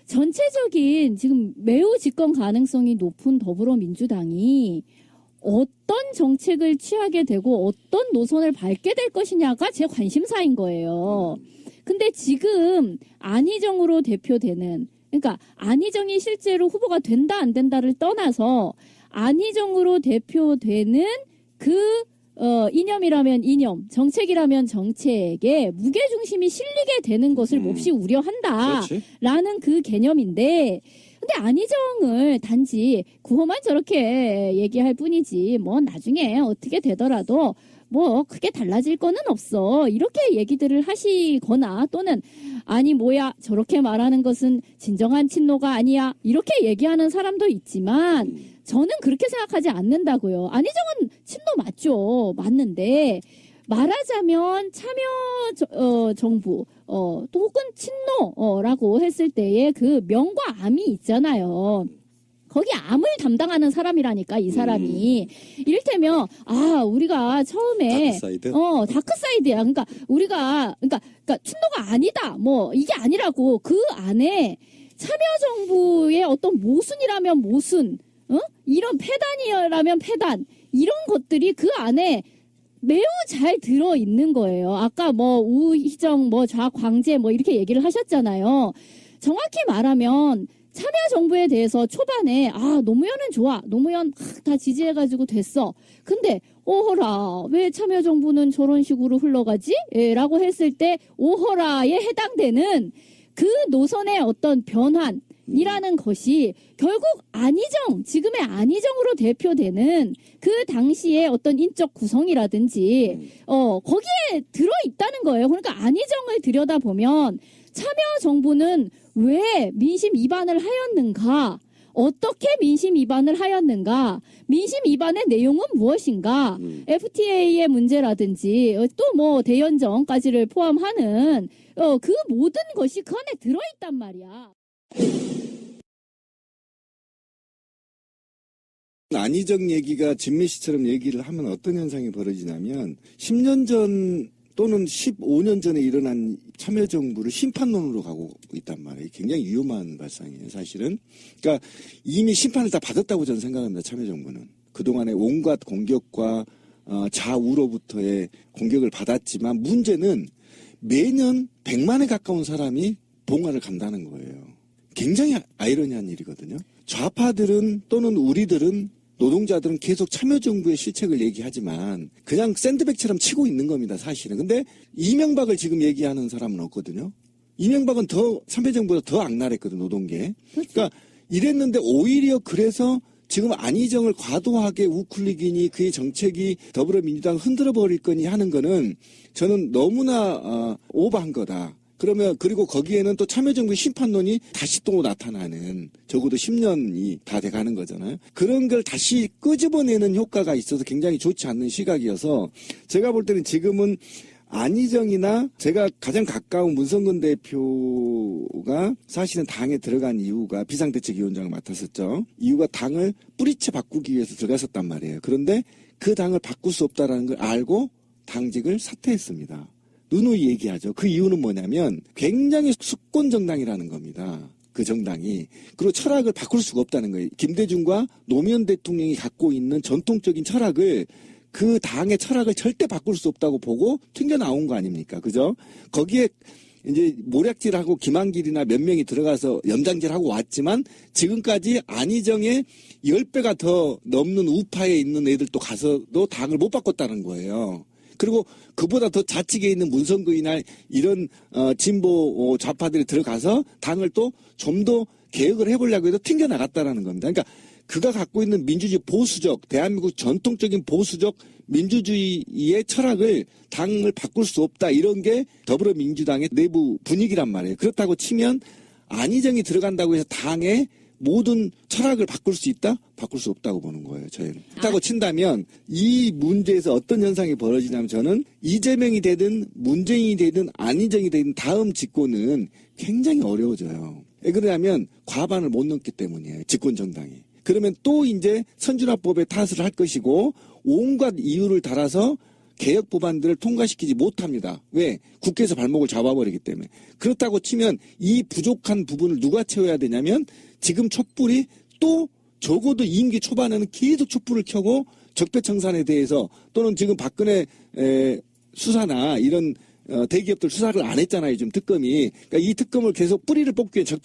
Speaker 3: 전체적인 지금 매우 집권 가능성이 높은 더불어민주당이 어떤 정책을 취하게 되고 어떤 노선을 밟게 될 것이냐가 제 관심사인 거예요. 근데 지금 안희정으로 대표되는 그러니까 안희정이 실제로 후보가 된다 안 된다를 떠나서 안희정으로 대표되는 그 이념이라면 이념, 정책이라면 정책에 무게중심이 실리게 되는 것을 몹시 우려한다라는 그 개념인데 근데 안희정을 단지 구호만 저렇게 얘기할 뿐이지 뭐 나중에 어떻게 되더라도 뭐 크게 달라질 거는 없어. 이렇게 얘기들을 하시거나 또는 아니 뭐야 저렇게 말하는 것은 진정한 친노가 아니야. 이렇게 얘기하는 사람도 있지만 저는 그렇게 생각하지 않는다고요. 안희정은 친노 맞죠. 맞는데 말하자면 참여 정부 또 혹은 친노라고 했을 때의 그 명과 암이 있잖아요. 거기 암을 담당하는 사람이라니까 이 사람이. 이를테면 우리가 처음에
Speaker 1: 다크사이드?
Speaker 3: 다크사이드야. 그러니까 우리가 친노가 아니다. 뭐 이게 아니라고. 그 안에 참여정부의 어떤 모순이라면 모순, 이런 폐단이라면 폐단, 이런 것들이 그 안에 매우 잘 들어 있는 거예요. 아까 뭐 우희정, 뭐 좌광재 뭐 이렇게 얘기를 하셨잖아요. 정확히 말하면 참여정부에 대해서 초반에 노무현은 좋아. 노무현 다 지지해가지고 됐어. 근데 오호라 왜 참여정부는 저런 식으로 흘러가지? 라고 했을 때 오호라에 해당되는 그 노선의 어떤 변환이라는 것이 결국 안희정, 지금의 안희정으로 대표되는 그 당시의 어떤 인적 구성이라든지 거기에 들어있다는 거예요. 그러니까 안희정을 들여다보면 참여정부는 왜 민심 위반을 하였는가? 어떻게 민심 위반을 하였는가? 민심 위반의 내용은 무엇인가? FTA의 문제라든지 또 뭐 대연정까지를 포함하는 그 모든 것이 그 안에 들어있단 말이야.
Speaker 2: 안희정 얘기가 진미 씨처럼 얘기를 하면 어떤 현상이 벌어지냐면 10년 전 또는 15년 전에 일어난 참여정부를 심판론으로 가고 있단 말이에요. 굉장히 위험한 발상이에요, 사실은. 그러니까 이미 심판을 다 받았다고 저는 생각합니다, 참여정부는. 그동안의 온갖 공격과 좌우로부터의 공격을 받았지만 문제는 매년 100만에 가까운 사람이 봉화를 간다는 거예요. 굉장히 아이러니한 일이거든요. 좌파들은 또는 우리들은 노동자들은 계속 참여정부의 실책을 얘기하지만 그냥 샌드백처럼 치고 있는 겁니다, 사실은. 근데 이명박을 지금 얘기하는 사람은 없거든요. 이명박은 참여정부보다 더 악랄했거든, 노동계. 그러니까 이랬는데 오히려 그래서 지금 안희정을 과도하게 우클릭이니 그의 정책이 더불어민주당을 흔들어 버릴 거니 하는 거는 저는 너무나 오버한 거다. 그리고 거기에는 또 참여정부의 심판론이 다시 또 나타나는, 적어도 10년이 다 돼가는 거잖아요. 그런 걸 다시 끄집어내는 효과가 있어서 굉장히 좋지 않는 시각이어서 제가 볼 때는 지금은 안희정이나 제가 가장 가까운 문성근 대표가 사실은 당에 들어간 이유가 비상대책위원장을 맡았었죠. 이유가 당을 뿌리째 바꾸기 위해서 들어갔었단 말이에요. 그런데 그 당을 바꿀 수 없다는 걸 알고 당직을 사퇴했습니다. 누누이 얘기하죠. 그 이유는 뭐냐면 굉장히 수권 정당이라는 겁니다. 그 정당이. 그리고 철학을 바꿀 수가 없다는 거예요. 김대중과 노무현 대통령이 갖고 있는 전통적인 철학을, 그 당의 철학을 절대 바꿀 수 없다고 보고 튕겨 나온 거 아닙니까? 그죠? 거기에 이제 모략질하고 김한길이나 몇 명이 들어가서 연장질하고 왔지만 지금까지 안희정의 10배가 더 넘는 우파에 있는 애들도 가서도 당을 못 바꿨다는 거예요. 그리고 그보다 더 좌측에 있는 문성근이나 이런 진보 좌파들이 들어가서 당을 또 좀 더 개혁을 해보려고 해도 튕겨나갔다라는 겁니다. 그러니까 그가 갖고 있는 민주주의 보수적, 대한민국 전통적인 보수적 민주주의의 철학을 당을 바꿀 수 없다, 이런 게 더불어민주당의 내부 분위기란 말이에요. 그렇다고 치면 안희정이 들어간다고 해서 당의 모든 철학을 바꿀 수 있다? 바꿀 수 없다고 보는 거예요, 저희는. 그렇다고 친다면 이 문제에서 어떤 현상이 벌어지냐면 저는 이재명이 되든 문재인이 되든 안희정이 되든 다음 집권은 굉장히 어려워져요. 왜 그러냐면 과반을 못 넘기 때문이에요, 집권 정당이. 그러면 또 이제 선진화법에 탓을 할 것이고 온갖 이유를 달아서 개혁 법안들을 통과시키지 못합니다. 왜? 국회에서 발목을 잡아버리기 때문에. 그렇다고 치면 이 부족한 부분을 누가 채워야 되냐면 지금 촛불이 또 적어도 임기 초반에는 계속 촛불을 켜고 적폐청산에 대해서 또는 지금 박근혜 수사나 이런 대기업들 수사를 안 했잖아요, 지금 특검이. 그러니까 이 특검을 계속 뿌리를 뽑기 위한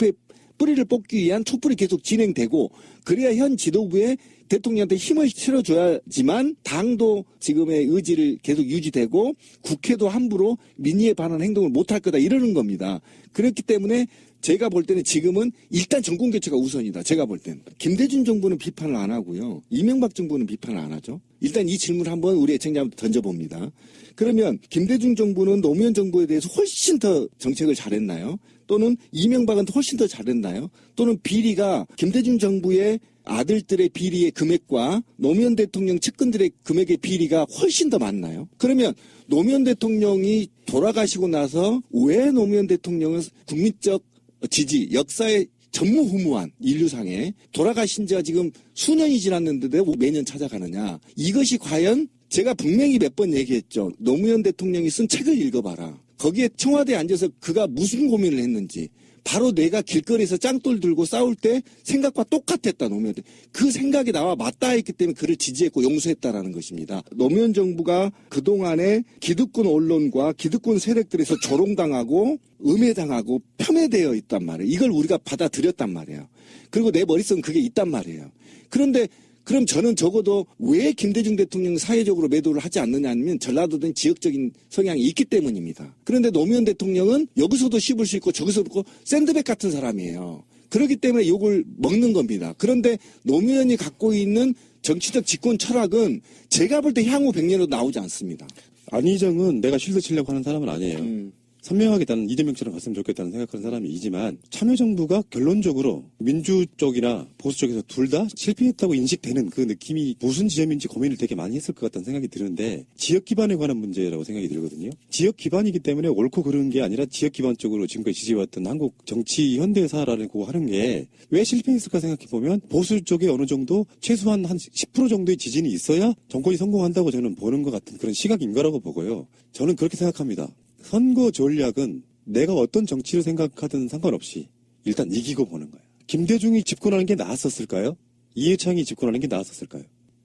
Speaker 2: 뿌리를 뽑기 위한 촛불이 계속 진행되고, 그래야 현 지도부에 대통령한테 힘을 실어줘야지만 당도 지금의 의지를 계속 유지되고 국회도 함부로 민의에 반하는 행동을 못할 거다, 이러는 겁니다. 그렇기 때문에 제가 볼 때는 지금은 일단 정권교체가 우선이다. 제가 볼 때는. 김대중 정부는 비판을 안 하고요. 이명박 정부는 비판을 안 하죠. 일단 이 질문을 한번 우리 애청자한테 던져봅니다. 그러면 김대중 정부는 노무현 정부에 대해서 훨씬 더 정책을 잘했나요? 또는 이명박은 훨씬 더 잘했나요? 또는 비리가 김대중 정부의 아들들의 비리의 금액과 노무현 대통령 측근들의 금액의 비리가 훨씬 더 많나요? 그러면 노무현 대통령이 돌아가시고 나서 왜 노무현 대통령은 국민적 지지, 역사의 전무후무한 인류상에 돌아가신 지가 지금 수년이 지났는데도 매년 찾아가느냐. 이것이 과연 제가 분명히 몇 번 얘기했죠. 노무현 대통령이 쓴 책을 읽어봐라. 거기에 청와대에 앉아서 그가 무슨 고민을 했는지. 바로 내가 길거리에서 짱돌 들고 싸울 때 생각과 똑같았다, 노무현. 그 생각이 나와 맞닿아 있기 때문에 그를 지지했고 용서했다라는 것입니다. 노무현 정부가 그동안에 기득권 언론과 기득권 세력들에서 조롱당하고 음해당하고 폄훼되어 있단 말이에요. 이걸 우리가 받아들였단 말이에요. 그리고 내 머릿속은 그게 있단 말이에요. 그런데 그럼 저는 적어도 왜 김대중 대통령 사회적으로 매도를 하지 않느냐 하면 전라도 등 지역적인 성향이 있기 때문입니다. 그런데 노무현 대통령은 여기서도 씹을 수 있고 저기서도 있고 샌드백 같은 사람이에요. 그렇기 때문에 욕을 먹는 겁니다. 그런데 노무현이 갖고 있는 정치적 집권 철학은 제가 볼 때 향후 100년으로 나오지 않습니다.
Speaker 1: 안희정은 내가 쉴드 치려고 하는 사람은 아니에요. 선명하게 나는 이재명처럼 갔으면 좋겠다는 생각하는 사람이지만 참여정부가 결론적으로 민주 쪽이나 보수 쪽에서 둘 다 실패했다고 인식되는 그 느낌이 무슨 지점인지 고민을 되게 많이 했을 것 같다는 생각이 드는데 지역 기반에 관한 문제라고 생각이 들거든요. 지역 기반이기 때문에 옳고 그른 게 아니라 지역 기반적으로 지금까지 지지해왔던 한국 정치 현대사라고 하는 게 왜 실패했을까 생각해보면 보수 쪽에 어느 정도 최소한 한 10% 정도의 지진이 있어야 정권이 성공한다고 저는 보는 것 같은 그런 시각인 거라고 보고요. 저는 그렇게 생각합니다. 선거 전략은 내가 어떤 정치를 생각하든 상관없이 일단 이기고 보는 거예요. 김대중이 집권하는 게 나았었을까요? 이해창이 집권하는 게 나았었을까요?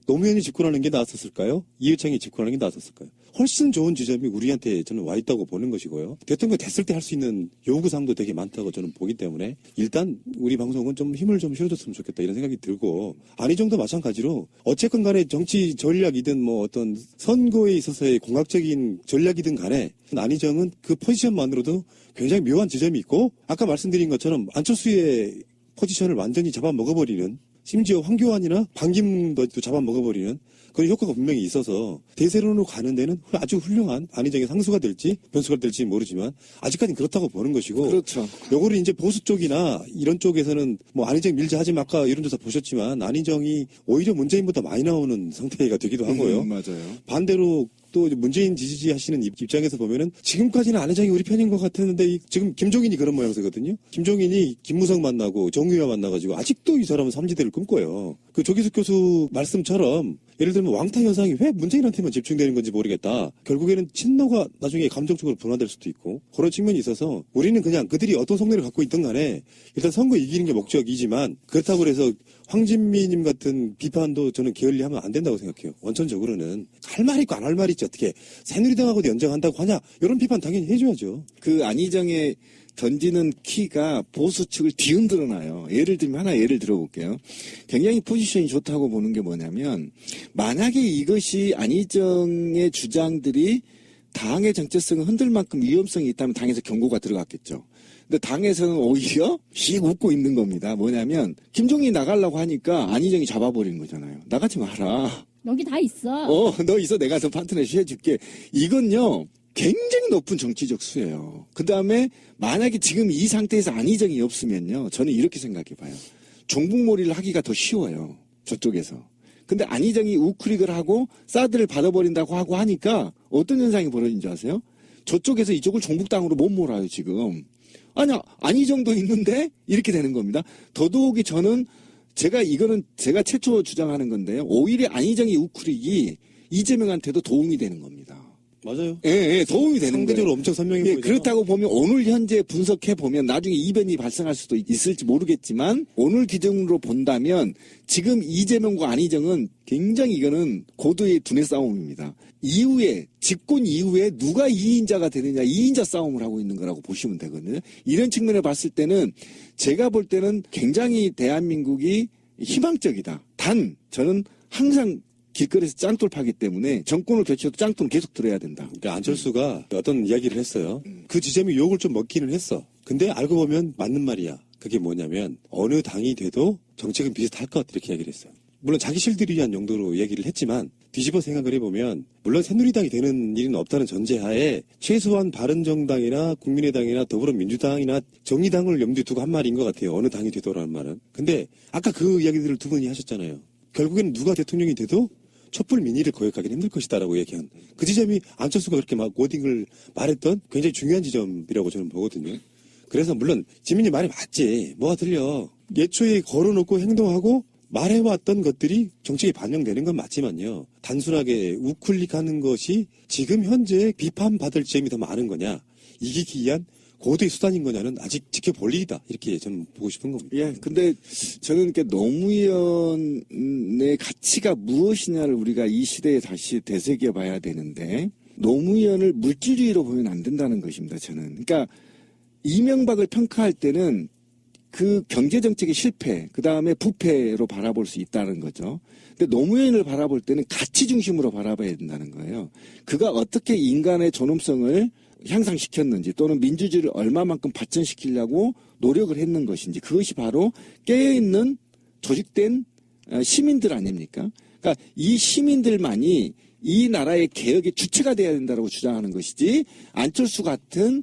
Speaker 1: 노무현이 집권하는 게 나았었을까요? 이해창이 집권하는 게 나았었을까요? 훨씬 좋은 지점이 우리한테 저는 와 있다고 보는 것이고요. 대통령 됐을 때 할 수 있는 요구사항도 되게 많다고 저는 보기 때문에 일단 우리 방송은 좀 힘을 좀 실어줬으면 좋겠다 이런 생각이 들고 안희정도 마찬가지로 어쨌건 간에 정치 전략이든 뭐 어떤 선거에 있어서의 공학적인 전략이든 간에 안희정은 그 포지션만으로도 굉장히 묘한 지점이 있고 아까 말씀드린 것처럼 안철수의 포지션을 완전히 잡아먹어버리는 심지어 황교안이나 반기문도 잡아먹어버리는 그런 효과가 분명히 있어서 대세론으로 가는 데는 아주 훌륭한 안희정의 상수가 될지 변수가 될지 모르지만 아직까지는 그렇다고 보는 것이고
Speaker 2: 그렇죠.
Speaker 1: 요거를 이제 보수 쪽이나 이런 쪽에서는 뭐 안희정 밀자 하지 마 아까 여론조사 보셨지만 안희정이 오히려 문재인보다 많이 나오는 상태가 되기도 하고요.
Speaker 2: 맞아요.
Speaker 1: 반대로 또 문재인 지지하시는 입장에서 보면은 지금까지는 안희정이 우리 편인 것 같았는데 지금 김종인이 그런 모양새거든요. 김종인이 김무성 만나고 정유화 만나가지고 아직도 이 사람은 삼지대를 꿈꿔요. 그 조기숙 교수 말씀처럼 예를 들면 왕타 현상이 왜 문재인한테만 집중되는 건지 모르겠다. 결국에는 친노가 나중에 감정적으로 분화될 수도 있고 그런 측면이 있어서 우리는 그냥 그들이 어떤 속내를 갖고 있든 간에 일단 선거 이기는 게 목적이지만 그렇다고 해서 황진미님 같은 비판도 저는 게을리하면 안 된다고 생각해요. 원천적으로는 할 말 있고 안 할 말 있지 어떻게 새누리당하고도 연정한다고 하냐 이런 비판 당연히 해줘야죠.
Speaker 2: 그 안희정의 던지는 키가 보수 측을 뒤흔들어 놔요. 예를 들면 하나 예를 들어볼게요. 굉장히 포지션이 좋다고 보는 게 뭐냐면 만약에 이것이 안희정의 주장들이 당의 정체성을 흔들 만큼 위험성이 있다면 당에서 경고가 들어갔겠죠. 근데 당에서는 오히려 씩 웃고 있는 겁니다. 뭐냐면 김종인이 나가려고 하니까 안희정이 잡아버리는 거잖아요. 나가지 마라.
Speaker 3: 여기 다 있어.
Speaker 2: 너 있어. 내가 더 파트너십 해줄게. 이건요. 굉장히 높은 정치적 수예요. 그 다음에 만약에 지금 이 상태에서 안희정이 없으면요. 저는 이렇게 생각해 봐요. 종북몰이를 하기가 더 쉬워요. 저쪽에서. 근데 안희정이 우클릭을 하고 사드를 받아버린다고 하고 하니까 어떤 현상이 벌어진 줄 아세요? 저쪽에서 이쪽을 종북당으로 못 몰아요 지금. 아니야 안희정도 있는데 이렇게 되는 겁니다. 더더욱이 저는 이거는 제가 최초 주장하는 건데요. 오히려 안희정의 우클릭이 이재명한테도 도움이 되는 겁니다.
Speaker 1: 맞아요.
Speaker 2: 예, 도움이 되는
Speaker 1: 상대적으로
Speaker 2: 거예요.
Speaker 1: 엄청 선명해
Speaker 2: 예,
Speaker 1: 보이죠.
Speaker 2: 그렇다고 보면 오늘 현재 분석해 보면 나중에 이변이 발생할 수도 있을지 모르겠지만 오늘 기준으로 본다면 지금 이재명과 안희정은 굉장히 이거는 고도의 두뇌 싸움입니다. 이후에 집권 이후에 누가 2인자가 되느냐 2인자 싸움을 하고 있는 거라고 보시면 되거든요. 이런 측면을 봤을 때는 제가 볼 때는 굉장히 대한민국이 희망적이다. 단 저는 항상 길거리에서 짱돌 파기 때문에 정권을 교체해도 짱돌은 계속 들어야 된다.
Speaker 1: 그러니까 안철수가 어떤 이야기를 했어요. 그 지점이 욕을 좀 먹기는 했어. 근데 알고 보면 맞는 말이야. 그게 뭐냐면 어느 당이 돼도 정책은 비슷할 것 이렇게 얘기를 했어요. 물론 자기 실들이 위한 용도로 얘기를 했지만 뒤집어 생각을 해보면 물론 새누리당이 되는 일은 없다는 전제하에 최소한 바른정당이나 국민의당이나 더불어민주당이나 정의당을 염두에 두고 한 말인 것 같아요. 어느 당이 되더라는 말은. 근데 아까 그 이야기들을 두 분이 하셨잖아요. 결국에는 누가 대통령이 돼도 촛불 민의를 거역하기는 힘들 것이다라고 얘기한 그 지점이 안철수가 그렇게 막 워딩을 말했던 굉장히 중요한 지점이라고 저는 보거든요. 그래서 물론 지민이 말이 맞지. 뭐가 들려. 예초에 걸어놓고 행동하고 말해왔던 것들이 정책에 반영되는 건 맞지만요. 단순하게 우클릭하는 것이 지금 현재 비판받을 지점이 더 많은 거냐. 이기기 위한 고도의 수단인 거냐는 아직 지켜볼 일이다. 이렇게 저는 보고 싶은 겁니다.
Speaker 2: 예, 근데 저는 이렇게 노무현의 가치가 무엇이냐를 우리가 이 시대에 다시 되새겨 봐야 되는데 노무현을 물질주의로 보면 안 된다는 것입니다. 저는. 그러니까 이명박을 평가할 때는 그 경제정책의 실패, 그 다음에 부패로 바라볼 수 있다는 거죠. 근데 노무현을 바라볼 때는 가치 중심으로 바라봐야 된다는 거예요. 그가 어떻게 인간의 존엄성을 향상시켰는지 또는 민주주의를 얼마만큼 발전시키려고 노력을 했는 것인지 그것이 바로 깨어있는 조직된 시민들 아닙니까? 그러니까 이 시민들만이 이 나라의 개혁의 주체가 돼야 된다고 주장하는 것이지 안철수 같은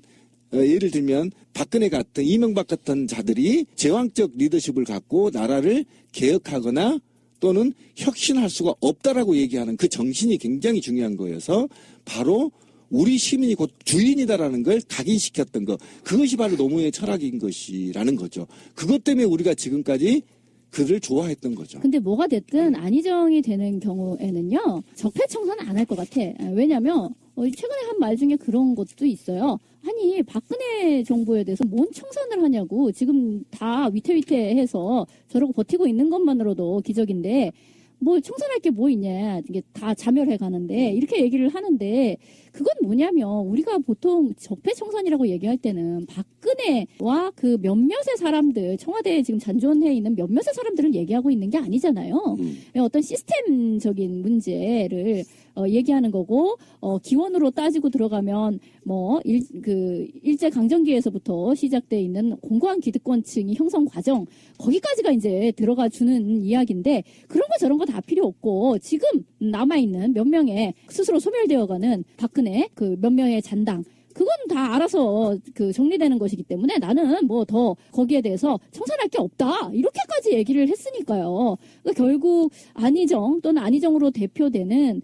Speaker 2: 예를 들면 박근혜 같은 이명박 같은 자들이 제왕적 리더십을 갖고 나라를 개혁하거나 또는 혁신할 수가 없다라고 얘기하는 그 정신이 굉장히 중요한 거여서 바로 우리 시민이 곧 주인이다라는 걸 각인시켰던 것 그것이 바로 노무현의 철학인 것이라는 거죠. 그것 때문에 우리가 지금까지 그를 좋아했던 거죠.
Speaker 3: 근데 뭐가 됐든 안희정이 되는 경우에는요. 적폐청산은 안 할 것 같아. 왜냐면 최근에 한 말 중에 그런 것도 있어요. 아니 박근혜 정부에 대해서 뭔 청산을 하냐고 지금 다 위태위태해서 저러고 버티고 있는 것만으로도 기적인데 뭐 청산할 게 뭐 있냐 이게 다 자멸해 가는데 이렇게 얘기를 하는데 그건 뭐냐면 우리가 보통 적폐청산이라고 얘기할 때는 박근혜와 그 몇몇의 사람들 청와대에 지금 잔존해 있는 몇몇의 사람들을 얘기하고 있는 게 아니잖아요. 어떤 시스템적인 문제를 얘기하는 거고 기원으로 따지고 들어가면 뭐 일제 강점기에서부터 시작돼 있는 공고한 기득권층이 형성 과정 거기까지가 이제 들어가 주는 이야기인데 그런 거 저런 거 다 필요 없고 지금 남아 있는 몇 명의 스스로 소멸되어가는 박근혜 그 몇 명의 잔당 그건 다 알아서 그 정리되는 것이기 때문에 나는 뭐 더 거기에 대해서 청산할 게 없다 이렇게까지 얘기를 했으니까요. 그러니까 결국 안희정 또는 안희정으로 대표되는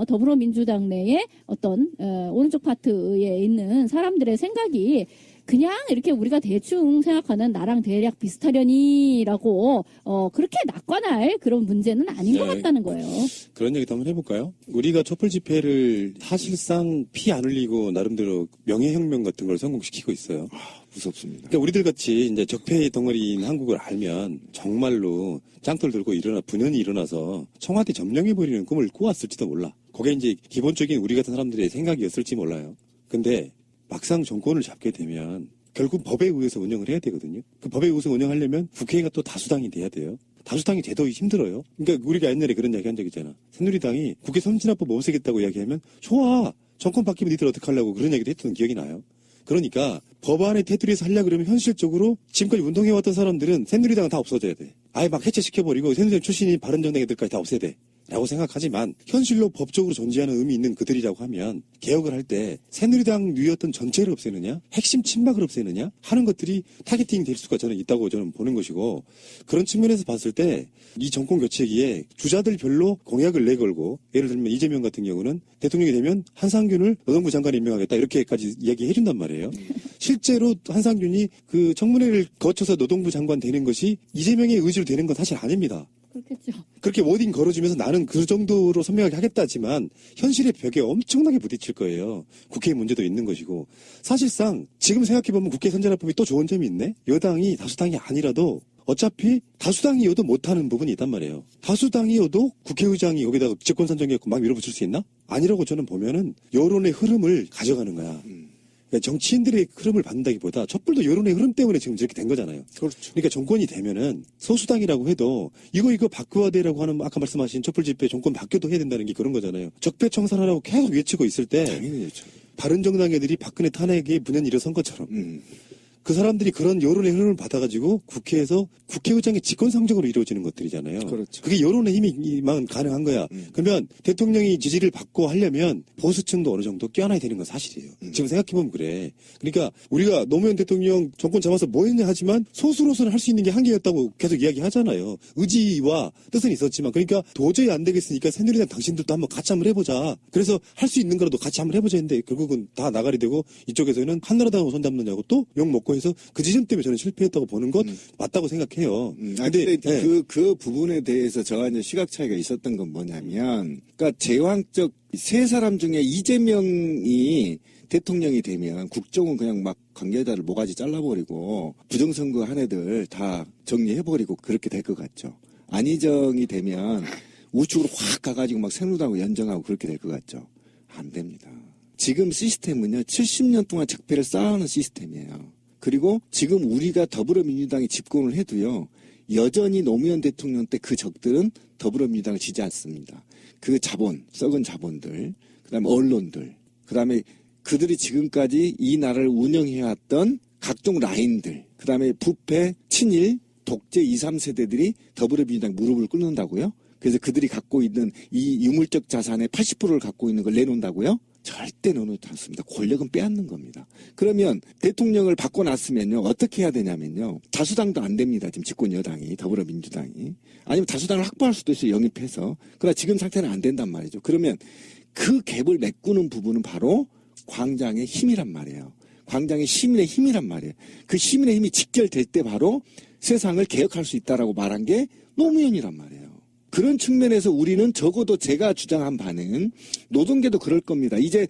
Speaker 3: 더불어민주당 내의 어떤 오른쪽 파트에 있는 사람들의 생각이 그냥 이렇게 우리가 대충 생각하는 나랑 대략 비슷하려니라고 그렇게 낙관할 그런 문제는 아닌 것 같다는 거예요.
Speaker 1: 그런 얘기도 한번 해볼까요? 우리가 촛불 집회를 사실상 피 안 흘리고 나름대로 명예혁명 같은 걸 성공시키고 있어요.
Speaker 2: 무섭습니다.
Speaker 1: 그러니까 우리들 같이 이제 적폐의 덩어리인 한국을 알면 정말로 짱돌 들고 분연히 일어나서 청와대 점령해버리는 꿈을 꾸었을지도 몰라. 그게 이제 기본적인 우리 같은 사람들의 생각이었을지 몰라요. 근데 막상 정권을 잡게 되면 결국 법에 의해서 운영을 해야 되거든요. 그 법에 의해서 운영하려면 국회가 또 다수당이 돼야 돼요. 다수당이 돼도 힘들어요. 그러니까 우리가 옛날에 그런 이야기 한 적 있잖아. 새누리당이 국회 선진화법 못 쓰겠다고 이야기하면 좋아. 정권 바뀌면 니들 어떡하려고 그런 얘기도 했던 기억이 나요. 그러니까 법안의 테두리에서 하려고 그러면 현실적으로 지금까지 운동해왔던 사람들은 새누리당은 다 없어져야 돼. 아예 막 해체시켜버리고 새누리당 출신이 바른정당 애들까지 다 없애야 돼. 라고 생각하지만 현실로 법적으로 존재하는 의미 있는 그들이라고 하면 개혁을 할 때 새누리당 누였던 전체를 없애느냐 핵심 친박을 없애느냐 하는 것들이 타겟팅이 될 수가 저는 있다고 저는 보는 것이고 그런 측면에서 봤을 때 이 정권 교체기에 주자들별로 공약을 내걸고 예를 들면 이재명 같은 경우는 대통령이 되면 한상균을 노동부 장관에 임명하겠다 이렇게까지 얘기해 준단 말이에요. 실제로 한상균이 그 청문회를 거쳐서 노동부 장관 되는 것이 이재명의 의지로 되는 건 사실 아닙니다.
Speaker 3: 그렇겠죠.
Speaker 1: 그렇게 워딩 걸어주면서 나는 그 정도로 선명하게 하겠다지만 현실의 벽에 엄청나게 부딪힐 거예요. 국회의 문제도 있는 것이고 사실상 지금 생각해보면 국회 선진화법이 또 좋은 점이 있네. 여당이 다수당이 아니라도 어차피 다수당이어도 못하는 부분이 있단 말이에요. 다수당이어도 국회의장이 여기다가 직권선정해갖고 막 밀어붙일 수 있나? 아니라고 저는 보면은 여론의 흐름을 가져가는 거야. 그러니까 정치인들의 흐름을 받는다기보다 촛불도 여론의 흐름 때문에 지금 이렇게 된 거잖아요.
Speaker 2: 그렇죠.
Speaker 1: 그러니까 정권이 되면은 소수당이라고 해도 이거 바꿔야 되라고 하는 아까 말씀하신 촛불 집회 정권 바뀌어도 해야 된다는 게 그런 거잖아요. 적폐 청산하라고 계속 외치고 있을 때
Speaker 2: 당연히 그렇죠.
Speaker 1: 바른정당 애들이 박근혜 탄핵에 분연히 일어선 것처럼 그 사람들이 그런 여론의 흐름을 받아가지고 국회에서 국회의장의 직권상정으로 이루어지는 것들이잖아요.
Speaker 2: 그렇죠.
Speaker 1: 그게 여론의 힘이만 가능한 거야. 그러면 대통령이 지지를 받고 하려면 보수층도 어느 정도 껴안아야 되는 건 사실이에요. 지금 생각해보면 그래. 그러니까 우리가 노무현 대통령 정권 잡아서 뭐 했냐 하지만 소수로서는 할 수 있는 게 한계였다고 계속 이야기하잖아요. 의지와 뜻은 있었지만 그러니까 도저히 안 되겠으니까 새누리당 당신들도 한번 같이 한번 해보자. 그래서 할 수 있는 거라도 같이 한번 해보자 했는데 결국은 다 나가리 되고 이쪽에서는 한나라당하고 손잡느냐고 또 욕 먹고 해서 그 지점 때문에 저는 실패했다고 보는 것 맞다고 생각해요.
Speaker 2: 근데
Speaker 1: 네.
Speaker 2: 그 부분에 대해서 저와 이제 시각 차이가 있었던 건 뭐냐면, 그러니까 제왕적 세 사람 중에 이재명이 대통령이 되면 국정은 그냥 막 관계자를 모가지 잘라버리고 부정선거 한 애들 다 정리해버리고 그렇게 될 것 같죠. 안희정이 되면 우측으로 확 가가지고 막 새누리당하고 연정하고 그렇게 될 것 같죠. 안 됩니다. 지금 시스템은요, 70년 동안 적폐를 쌓아오는 시스템이에요. 그리고 지금 우리가 더불어민주당이 집권을 해도요, 여전히 노무현 대통령 때 그 적들은 더불어민주당을 지지 않습니다. 그 자본, 썩은 자본들, 그 다음에 언론들, 그 다음에 그들이 지금까지 이 나라를 운영해왔던 각종 라인들, 그 다음에 부패, 친일, 독재 2, 3세대들이 더불어민주당 무릎을 꿇는다고요? 그래서 그들이 갖고 있는 이 유물적 자산의 80%를 갖고 있는 걸 내놓는다고요? 절대 내놓지 않습니다. 권력은 빼앗는 겁니다. 그러면 대통령을 바꿔놨으면요, 어떻게 해야 되냐면요, 다수당도 안 됩니다. 지금 집권 여당이, 더불어민주당이. 아니면 다수당을 확보할 수도 있어요, 영입해서. 그러나 지금 상태는 안 된단 말이죠. 그러면 그 갭을 메꾸는 부분은 바로 광장의 힘이란 말이에요. 광장의 시민의 힘이란 말이에요. 그 시민의 힘이 직결될 때 바로 세상을 개혁할 수 있다라고 말한 게 노무현이란 말이에요. 그런 측면에서 우리는 적어도 제가 주장한 바는 노동계도 그럴 겁니다. 이제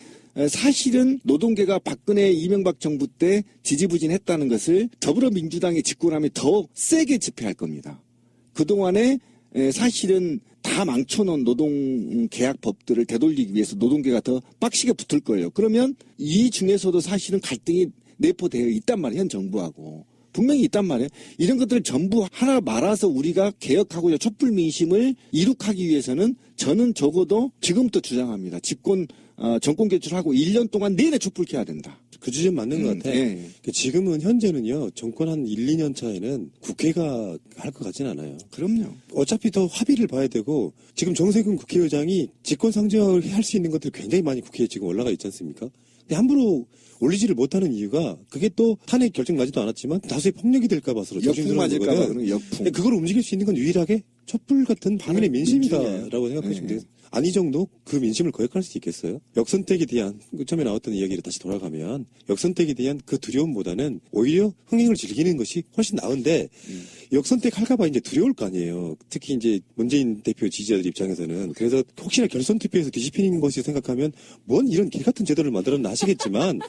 Speaker 2: 사실은 노동계가 박근혜 이명박 정부 때 지지부진했다는 것을 더불어민주당이 집권하면 더 세게 집회할 겁니다. 그동안에 사실은 다 망쳐놓은 노동계약법들을 되돌리기 위해서 노동계가 더 빡시게 붙을 거예요. 그러면 이 중에서도 사실은 갈등이 내포되어 있단 말이에요. 현 정부하고. 분명히 있단 말이에요. 이런 것들을 전부 하나 말아서 우리가 개혁하고 촛불 민심을 이룩하기 위해서는 저는 적어도 지금부터 주장합니다. 정권 개출하고 1년 동안 내내 촛불 켜야 된다.
Speaker 1: 그 지점 맞는 것 같아.
Speaker 2: 네.
Speaker 1: 지금은 현재는요, 정권 한 1, 2년 차에는 국회가 할 것 같진 않아요.
Speaker 2: 그럼요.
Speaker 1: 어차피 더 합의를 봐야 되고, 지금 정세균 국회의장이 직권상정을 할 수 있는 것들이 굉장히 많이 국회에 지금 올라가 있지 않습니까? 근데 함부로 올리지를 못하는 이유가 그게 또 탄핵 결정 나지도 않았지만 다수의 폭력이 될까 봐서
Speaker 2: 역풍 맞을까 봐 그런 역풍.
Speaker 1: 근데 그걸 움직일 수 있는 건 유일하게 촛불 같은 국민의 민심이다라고
Speaker 2: 민중이에요.
Speaker 1: 생각하시면
Speaker 2: 네.
Speaker 1: 돼요. 안희정도 그 민심을 거역할 수 있겠어요? 역선택에 대한 처음에 나왔던 이야기를 다시 돌아가면 역선택에 대한 그 두려움보다는 오히려 흥행을 즐기는 것이 훨씬 나은데 역선택 할까봐 이제 두려울 거 아니에요. 특히 이제 문재인 대표 지지자들 입장에서는 그래서 혹시나 결선 투표에서 뒤집히는 것이 생각하면 뭔 이런 길 같은 제도를 만들었나 하시겠지만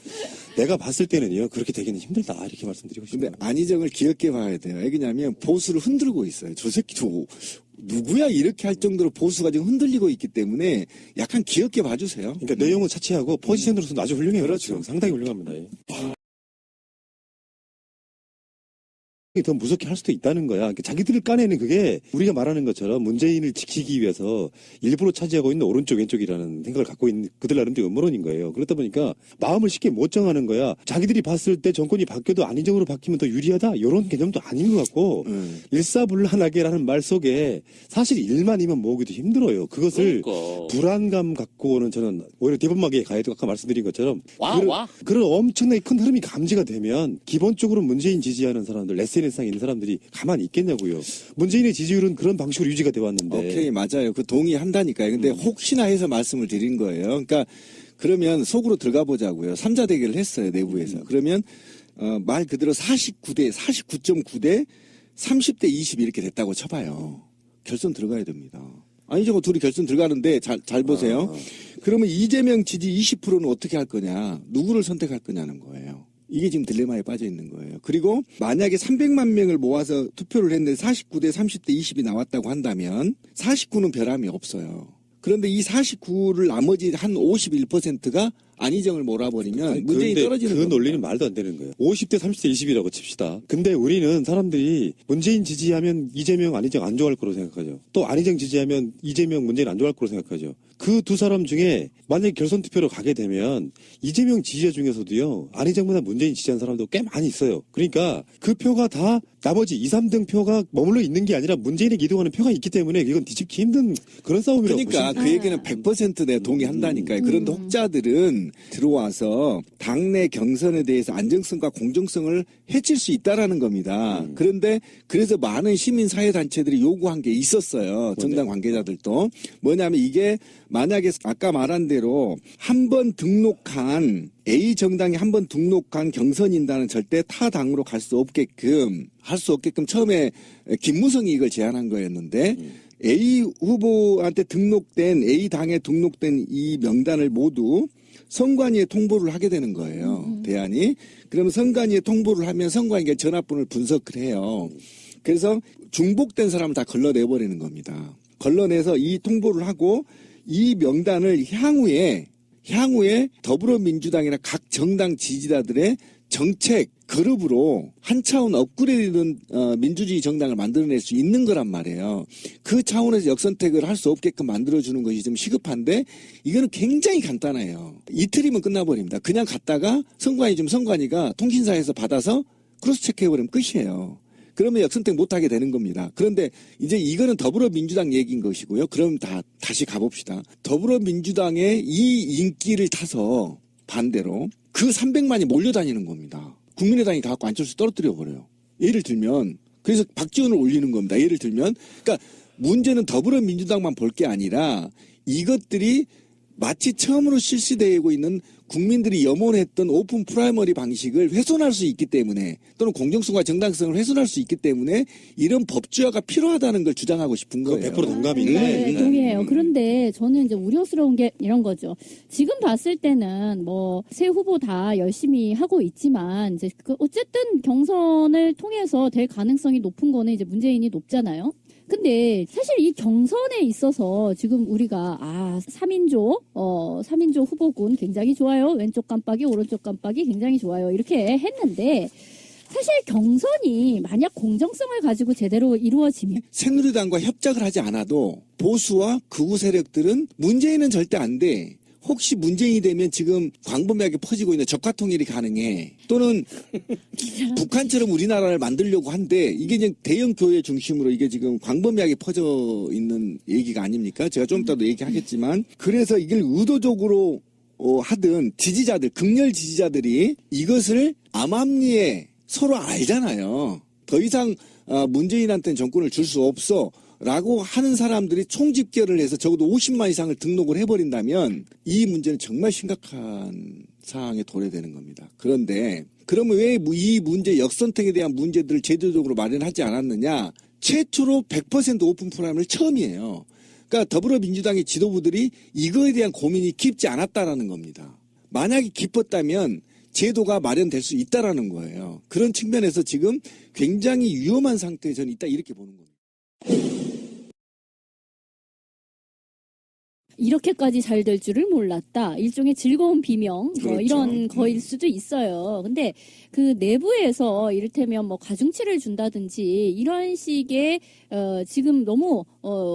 Speaker 1: 내가 봤을 때는요 그렇게 되기는 힘들다 이렇게 말씀드리고
Speaker 2: 근데
Speaker 1: 싶습니다.
Speaker 2: 안희정을 귀엽게 봐야 돼요. 왜냐하면 보수를 흔들고 있어요. 저 새끼도 누구야 이렇게 할 정도로 보수가 지금 흔들리고 있기 때문에 약간 귀엽게 봐주세요.
Speaker 1: 그러니까 내용은 차치하고 포지션으로서는 아주 훌륭해요.
Speaker 2: 그렇죠.
Speaker 1: 지금 상당히 훌륭합니다. 예. 더 무섭게 할 수도 있다는 거야. 그러니까 자기들을 까내는 그게 우리가 말하는 것처럼 문재인을 지키기 위해서 일부러 차지하고 있는 오른쪽 왼쪽이라는 생각을 갖고 있는 그들 나름대로 음모론인 거예요. 그렇다 보니까 마음을 쉽게 못 정하는 거야. 자기들이 봤을 때 정권이 바뀌어도 안희정으로 바뀌면 더 유리하다 이런 개념도 아닌 것 같고 일사불란하게라는 말 속에 사실 일만이면 모으기도 힘들어요. 그것을
Speaker 4: 그러니까.
Speaker 1: 불안감 갖고는 저는 오히려 대범하게 가야 되고 아까 말씀드린 것처럼
Speaker 4: 와.
Speaker 1: 그런 엄청나게 큰 흐름이 감지가 되면 기본적으로 문재인 지지하는 사람들 SNS상에 있는 사람들이 가만히 있겠냐고요. 문재인의 지지율은 그런 방식으로 유지가 돼 왔는데.
Speaker 2: 오케이, 맞아요. 그 동의한다니까요. 근데 혹시나 해서 말씀을 드린 거예요. 그러니까 그러면 속으로 들어가 보자고요. 3자 대결을 했어요, 내부에서. 그러면 말 그대로 49.9대 30대 20 이렇게 됐다고 쳐봐요. 결선 들어가야 됩니다. 아니죠. 둘이 결선 들어가는데 잘 보세요. 그러면 이재명 지지 20%는 어떻게 할 거냐. 누구를 선택할 거냐는 거예요. 이게 지금 딜레마에 빠져 있는 거예요. 그리고 만약에 300만 명을 모아서 투표를 했는데 49대 30대 20이 나왔다고 한다면 49는 변함이 없어요. 그런데 이 49를 나머지 한 51%가 안희정을 몰아버리면 문재인이 떨어지는
Speaker 1: 그
Speaker 2: 겁니다.
Speaker 1: 논리는 말도 안 되는 거예요. 50대 30대 20이라고 칩시다. 근데 우리는 사람들이 문재인 지지하면 이재명 안희정 안 좋아할 거라고 생각하죠. 또 안희정 지지하면 이재명 문재인 안 좋아할 거라고 생각하죠. 그 두 사람 중에 만약에 결선 투표로 가게 되면 이재명 지지자 중에서도요, 안희정보다 문재인 지지하는 사람도 꽤 많이 있어요. 그러니까 그 표가 다 나머지 2, 3등 표가 머물러 있는 게 아니라 문재인에게 이동하는 표가 있기 때문에 이건 뒤집기 힘든 그런 싸움이라고
Speaker 2: 그러니까
Speaker 1: 보시면
Speaker 2: 그 얘기는 100% 내가 동의한다니까요. 그런데 혹자들은 들어와서 당내 경선에 대해서 안정성과 공정성을 해칠 수 있다라는 겁니다. 그런데 그래서 많은 시민사회단체들이 요구한 게 있었어요. 정당 관계자들도. 뭐냐면 이게 만약에 아까 말한 대로 한 번 등록한 A 정당이 한 번 등록한 경선인단은 절대 타 당으로 갈 수 없게끔 처음에 김무성이 이걸 제안한 거였는데 A 후보한테 등록된 A 당에 등록된 이 명단을 모두 선관위에 통보를 하게 되는 거예요. 대안이. 그러면 선관위에 통보를 하면 선관위가 전화번호를 분석을 해요. 그래서 중복된 사람을 다 걸러내버리는 겁니다. 걸러내서 이 통보를 하고 이 명단을 향후에 더불어민주당이나 각 정당 지지자들의 정책 그룹으로 한 차원 업그레이드된 민주주의 정당을 만들어낼 수 있는 거란 말이에요. 그 차원에서 역선택을 할 수 없게끔 만들어주는 것이 좀 시급한데 이거는 굉장히 간단해요. 이틀이면 끝나버립니다. 그냥 갔다가 선관위가 통신사에서 받아서 크로스 체크해버리면 끝이에요. 그러면 역선택 못하게 되는 겁니다. 그런데 이제 이거는 더불어민주당 얘기인 것이고요. 그럼 다시 가봅시다. 더불어민주당의 이 인기를 타서 반대로 그 300만이 몰려다니는 겁니다. 국민의당이 가갖고 안철수 떨어뜨려 버려요. 예를 들면 그래서 박지원을 올리는 겁니다. 예를 들면 그러니까 문제는 더불어민주당만 볼 게 아니라 이것들이 마치 처음으로 실시되고 있는 국민들이 염원했던 오픈 프라이머리 방식을 훼손할 수 있기 때문에 또는 공정성과 정당성을 훼손할 수 있기 때문에 이런 법제화가 필요하다는 걸 주장하고 싶은 거예요.
Speaker 1: 100% 동감인데.
Speaker 3: 네, 동의해요. 그런데 저는 이제 우려스러운 게 이런 거죠. 지금 봤을 때는 뭐 새 후보 다 열심히 하고 있지만 이제 어쨌든 경선을 통해서 될 가능성이 높은 거는 이제 문재인이 높잖아요. 근데 사실 이 경선에 있어서 지금 우리가 3인조 후보군 굉장히 좋아요. 왼쪽 깜빡이 오른쪽 깜빡이 굉장히 좋아요. 이렇게 했는데 사실 경선이 만약 공정성을 가지고 제대로 이루어지면
Speaker 2: 새누리당과 협작을 하지 않아도 보수와 극우 세력들은 문재인은 절대 안 돼. 혹시 문재인이 되면 지금 광범위하게 퍼지고 있는 적화통일이 가능해. 또는 북한처럼 우리나라를 만들려고 한데 이게 이제 대형 교회 중심으로 이게 지금 광범위하게 퍼져 있는 얘기가 아닙니까? 제가 좀 이따도 얘기하겠지만 그래서 이걸 의도적으로 하든 지지자들, 극렬 지지자들이 이것을 암암리에 서로 알잖아요. 더 이상 문재인한테는 정권을 줄 수 없어. 라고 하는 사람들이 총집결을 해서 적어도 50만 이상을 등록을 해버린다면 이 문제는 정말 심각한 상황에 도래되는 겁니다. 그런데 그러면 왜 이 문제 역선택에 대한 문제들을 제도적으로 마련하지 않았느냐? 최초로 100% 오픈 프라임을 처음이에요. 그러니까 더불어민주당의 지도부들이 이거에 대한 고민이 깊지 않았다라는 겁니다. 만약에 깊었다면 제도가 마련될 수 있다라는 거예요. 그런 측면에서 지금 굉장히 위험한 상태에 저는 있다 이렇게 보는 겁니다.
Speaker 3: 이렇게까지 잘 될 줄을 몰랐다. 일종의 즐거운 비명,
Speaker 2: 그렇죠.
Speaker 3: 이런 거일 수도 있어요. 근데 그 내부에서 이를테면 뭐 가중치를 준다든지 이런 식의 지금 너무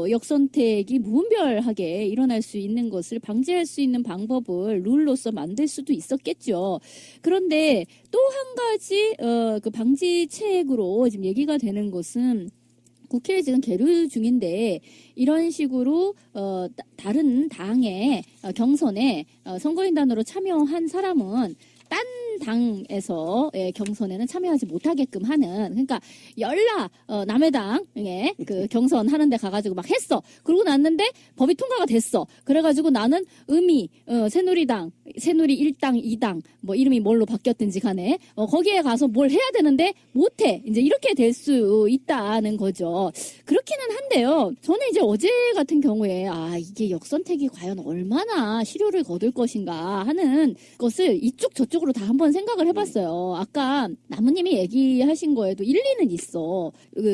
Speaker 3: 역선택이 무분별하게 일어날 수 있는 것을 방지할 수 있는 방법을 룰로서 만들 수도 있었겠죠. 그런데 또 한 가지 그 방지책으로 지금 얘기가 되는 것은 국회에 지금 계류 중인데 이런 식으로 다른 당의 경선에 선거인단으로 참여한 사람은 딴 당에서 경선에는 참여하지 못하게끔 하는 그러니까 열라 남의 당에 그 경선 하는데 가가지고 막 했어. 그러고 났는데 법이 통과가 됐어. 그래가지고 나는 새누리당 새누리 1당 2당 뭐 이름이 뭘로 바뀌었든지 간에 거기에 가서 뭘 해야 되는데 못해. 이제 이렇게 될 수 있다는 거죠. 그렇기는 한데요. 저는 이제 어제 같은 경우에 이게 역선택이 과연 얼마나 실효를 거둘 것인가 하는 것을 이쪽 저쪽으로 다 한번 생각을 해봤어요. 아까 나무님이 얘기하신 거에도 일리는 있어.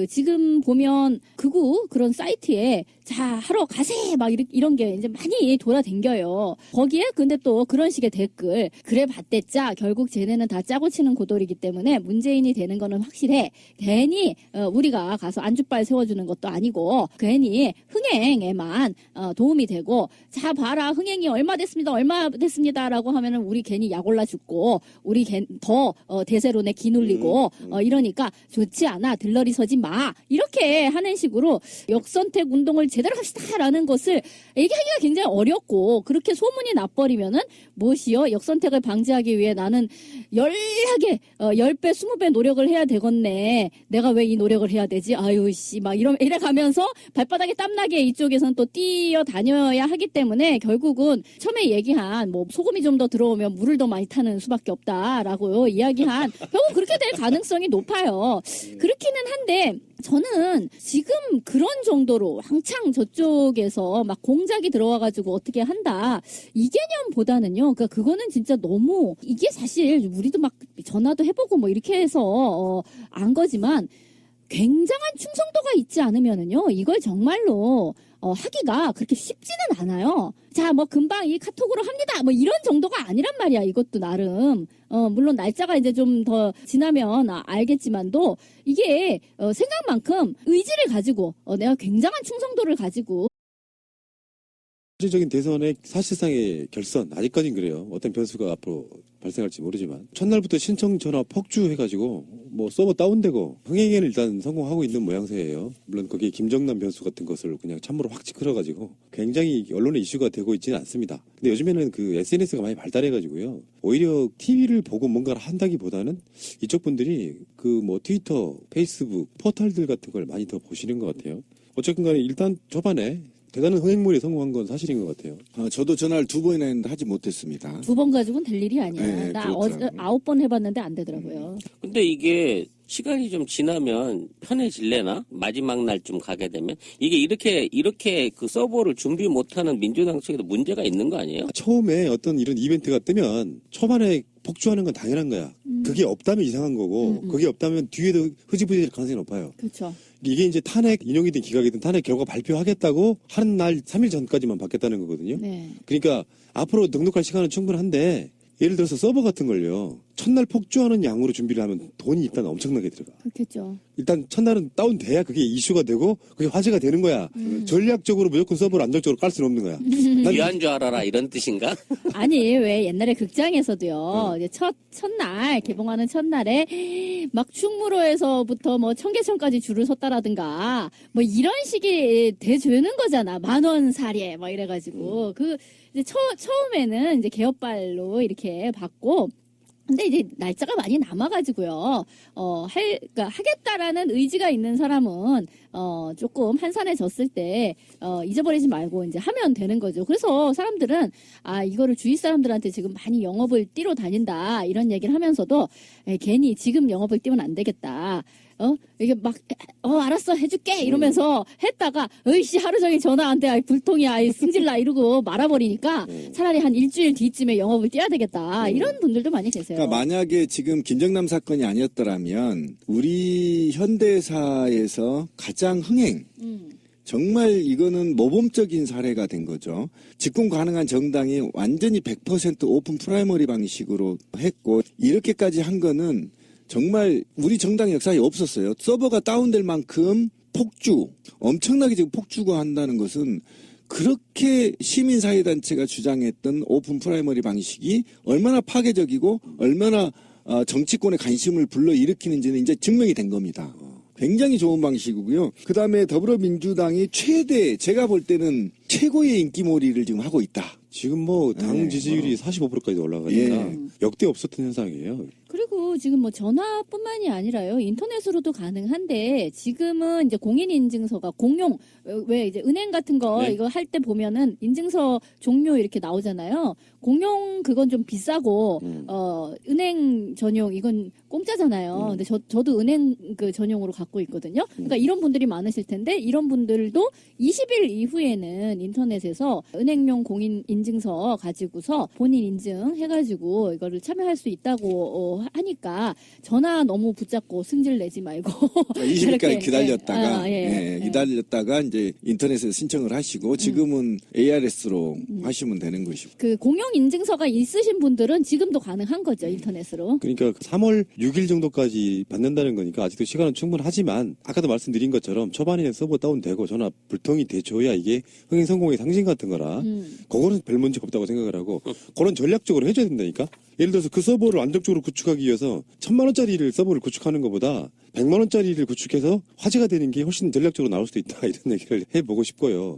Speaker 3: 지금 보면 극우 그런 사이트에 자 하러 가세 막 이런 게 이제 많이 돌아댕겨요. 거기에 근데 또 그런 이런 식의 댓글. 그래 봤댔자 결국 쟤네는 다 짜고 치는 고돌이기 때문에 문재인이 되는 거는 확실해. 괜히 우리가 가서 안주빨 세워주는 것도 아니고 괜히 흥행에만 도움이 되고 자 봐라 흥행이 얼마 됐습니다라고 하면은 우리 괜히 약 올라 죽고 우리 더 대세론에 기눌리고 이러니까 좋지 않아 들러리 서지 마 이렇게 하는 식으로 역선택 운동을 제대로 합시다라는 것을 얘기하기가 굉장히 어렵고 그렇게 소문이 나버리면은 무엇이요 역선택을 방지하기 위해 나는 열하게 10배 20배 노력을 해야 되겠네 내가 왜 이 노력을 해야 되지 아유 씨 막 이래 가면서 발바닥에 땀나게 이쪽에선 또 뛰어다녀야 하기 때문에 결국은 처음에 얘기한 뭐 소금이 좀 더 들어오면 물을 더 많이 타는 수밖에 없다라고 이야기한 결국 그렇게 될 가능성이 높아요. 그렇기는 한데 저는 지금 그런 정도로 왕창 저쪽에서 막 공작이 들어와가지고 어떻게 한다 이 개념보다는요. 그러니까 그거는 진짜 너무 이게 사실 우리도 막 전화도 해보고 뭐 이렇게 해서 안 거지만 굉장한 충성도가 있지 않으면은요 이걸 정말로 하기가 그렇게 쉽지는 않아요. 자, 뭐 금방 이 카톡으로 합니다. 뭐 이런 정도가 아니란 말이야. 이것도 나름. 물론 날짜가 이제 좀 더 지나면 알겠지만도 이게 생각만큼 의지를 가지고 내가 굉장한 충성도를 가지고
Speaker 1: 실질적인 대선의 사실상의 결선 아직까진 그래요. 어떤 변수가 앞으로 발생할지 모르지만 첫날부터 신청 전화 폭주해가지고 뭐 서버 다운되고 흥행에는 일단 성공하고 있는 모양새예요. 물론 거기에 김정남 변수 같은 것을 그냥 참으로 확 찌그러가지고 굉장히 언론의 이슈가 되고 있지는 않습니다. 근데 요즘에는 그 SNS가 많이 발달해가지고요. 오히려 TV를 보고 뭔가를 한다기보다는 이쪽 분들이 그 뭐 트위터, 페이스북, 포털들 같은 걸 많이 더 보시는 것 같아요. 어쨌든 간에 일단 초반에 대단한 흥행물에 성공한 건 사실인 것 같아요.
Speaker 2: 저도 전화를 2번이나 했는데 하지 못했습니다.
Speaker 3: 2번 가지고는 될 일이 아니야.
Speaker 2: 네,
Speaker 3: 나
Speaker 2: 그렇더라고요.
Speaker 3: 9번 해봤는데 안 되더라고요.
Speaker 4: 근데 이게 시간이 좀 지나면 편해질래나? 마지막 날쯤 가게 되면 이게 이렇게 그 서버를 준비 못하는 민주당 측에도 문제가 있는 거 아니에요?
Speaker 1: 처음에 어떤 이런 이벤트가 뜨면 초반에 폭주하는 건 당연한 거야. 그게 없다면 이상한 거고 그게 없다면 뒤에도 흐지부지할 가능성이 높아요.
Speaker 3: 그렇죠.
Speaker 1: 이게 이제 탄핵 인용이든 기각이든 탄핵 결과 발표하겠다고 하는 날 3일 전까지만 받겠다는 거거든요.
Speaker 3: 네.
Speaker 1: 그러니까 앞으로 넉넉할 시간은 충분한데 예를 들어서 서버 같은 걸요. 첫날 폭주하는 양으로 준비를 하면 돈이 일단 엄청나게 들어가.
Speaker 3: 그렇겠죠.
Speaker 1: 일단 첫날은 다운돼야 그게 이슈가 되고 그게 화제가 되는 거야. 전략적으로 무조건 서버를 안정적으로 깔 수는 없는 거야. 난
Speaker 4: 귀한 줄 알아라 이런 뜻인가?
Speaker 3: 아니 왜 옛날에 극장에서도요 이제 첫날 개봉하는 첫날에 막 충무로에서부터 뭐 청계천까지 줄을 섰다라든가 뭐 이런 식이 돼주는 거잖아 10,000원 사례 막 이래가지고 그 이제 처음에는 이제 개업발로 이렇게 받고 근데 이제 날짜가 많이 남아가지고요. 그러니까 하겠다라는 의지가 있는 사람은 조금 한산해졌을 때 잊어버리지 말고 이제 하면 되는 거죠. 그래서 사람들은 이거를 주위 사람들한테 지금 많이 영업을 뛰러 다닌다 이런 얘기를 하면서도 괜히 지금 영업을 뛰면 안 되겠다. 이게 막 알았어 해줄게 이러면서 했다가 으이씨 하루 종일 전화한테 불통이야 승질나 이러고 말아버리니까 차라리 한 일주일 뒤쯤에 영업을 뛰어야 되겠다 이런 분들도 많이 계세요.
Speaker 2: 그러니까 만약에 지금 김정남 사건이 아니었더라면 우리 현대사에서 가장 흥행 정말 이거는 모범적인 사례가 된 거죠. 집권 가능한 정당이 완전히 100% 오픈 프라이머리 방식으로 했고 이렇게까지 한 거는 정말 우리 정당 역사에 없었어요. 서버가 다운될 만큼 엄청나게 지금 폭주가 한다는 것은 그렇게 시민사회단체가 주장했던 오픈 프라이머리 방식이 얼마나 파괴적이고 얼마나 정치권의 관심을 불러일으키는지는 이제 증명이 된 겁니다. 굉장히 좋은 방식이고요. 그 다음에 더불어민주당이 제가 볼 때는 최고의 인기몰이를 지금 하고 있다.
Speaker 1: 지금 뭐 당 지지율이 45%까지 올라가니까 역대 없었던 현상이에요.
Speaker 3: 그리고 지금 뭐 전화뿐만이 아니라요 인터넷으로도 가능한데 지금은 이제 공인인증서가 공용 왜 이제 은행 같은 거
Speaker 1: 네.
Speaker 3: 이거 할 때 보면은 인증서 종료 이렇게 나오잖아요. 공용 그건 좀 비싸고 은행 전용 이건 공짜잖아요. 근데 저도 은행 그 전용으로 갖고 있거든요. 그러니까 이런 분들이 많으실 텐데 이런 분들도 20일 이후에는 인터넷에서 은행용 공인 인증서 가지고서 본인 인증해가지고 이거를 참여할 수 있다고 하니까 전화 너무 붙잡고 승질 내지 말고
Speaker 2: 20일까지 기다렸다가
Speaker 3: 예.
Speaker 2: 기다렸다가 이제 인터넷에서 신청을 하시고 지금은 ARS로 하시면 되는 것이고.
Speaker 3: 그 공용 인증서가 있으신 분들은 지금도 가능한 거죠, 인터넷으로.
Speaker 1: 그러니까 3월 6일 정도까지 받는다는 거니까 아직도 시간은 충분하지만 아까도 말씀드린 것처럼 초반에는 서버 다운되고 전화 불통이 돼줘야 이게 흥행 성공의 상징 같은 거라 그거는 별 문제가 없다고 생각을 하고 그런 전략적으로 해줘야 된다니까. 예를 들어서 그 서버를 안정적으로 구축하기 위해서 1,000만 원짜리를 서버를 구축하는 것보다 100만 원짜리를 구축해서 화제가 되는 게 훨씬 전략적으로 나올 수도 있다 이런 얘기를 해보고 싶고요.